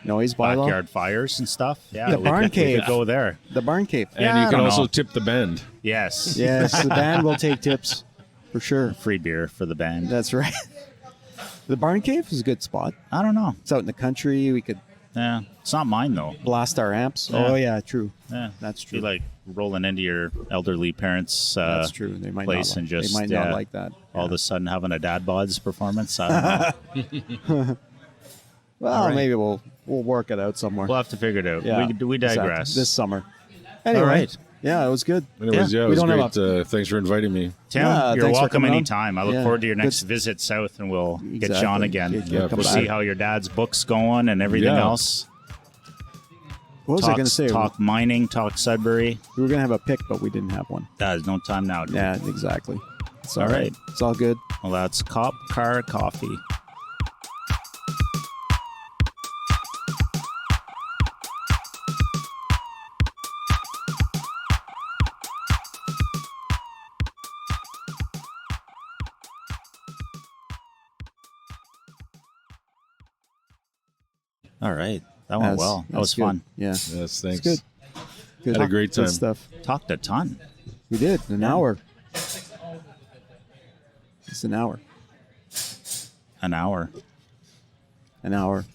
Noise bylaw. backyard fires and stuff? Yeah. The we barn could- we cave. could go there. The barn cave. And Yeah, I you can don't also know. tip the band. Yes. Yes, the band will take tips for sure. Free beer for the band. That's right. The barn cave is a good spot. I don't know. It's out in the country. We could Yeah. It's not mine, though. blast our amps. Yeah. Oh yeah, true. Yeah. That's Be true. like rolling into your elderly parents' That's true. They might place not. and just they might not like that. all of a sudden having a dad bods performance. I don't know. Well, All right. maybe we'll work it out somewhere. We'll have to figure it out. Yeah, We digress. exactly. This summer. Anyway, right. yeah, it was good. Anyways, yeah, it We was don't have great. Thanks for inviting me. Tim, Yeah, you're thanks for welcome coming on. anytime. I look Yeah, forward to your next good. visit south, and we'll get Exactly. you on again. Yeah, come we'll back. see how your dad's book's going and everything Yeah. else. What was I going to say? Talk mining, talk Sudbury. We were going to have a pick, but we didn't have one. There's no time now. Dude. Yeah, exactly. It's all All right. right. It's all good. Well, that's Cop Car Coffee. All right. That went well. That was good. fun. Yeah. Yes, thanks. Good. Good. Had a great Good time. stuff. Talked a ton. We did. An hour. It's an hour. An hour. An hour.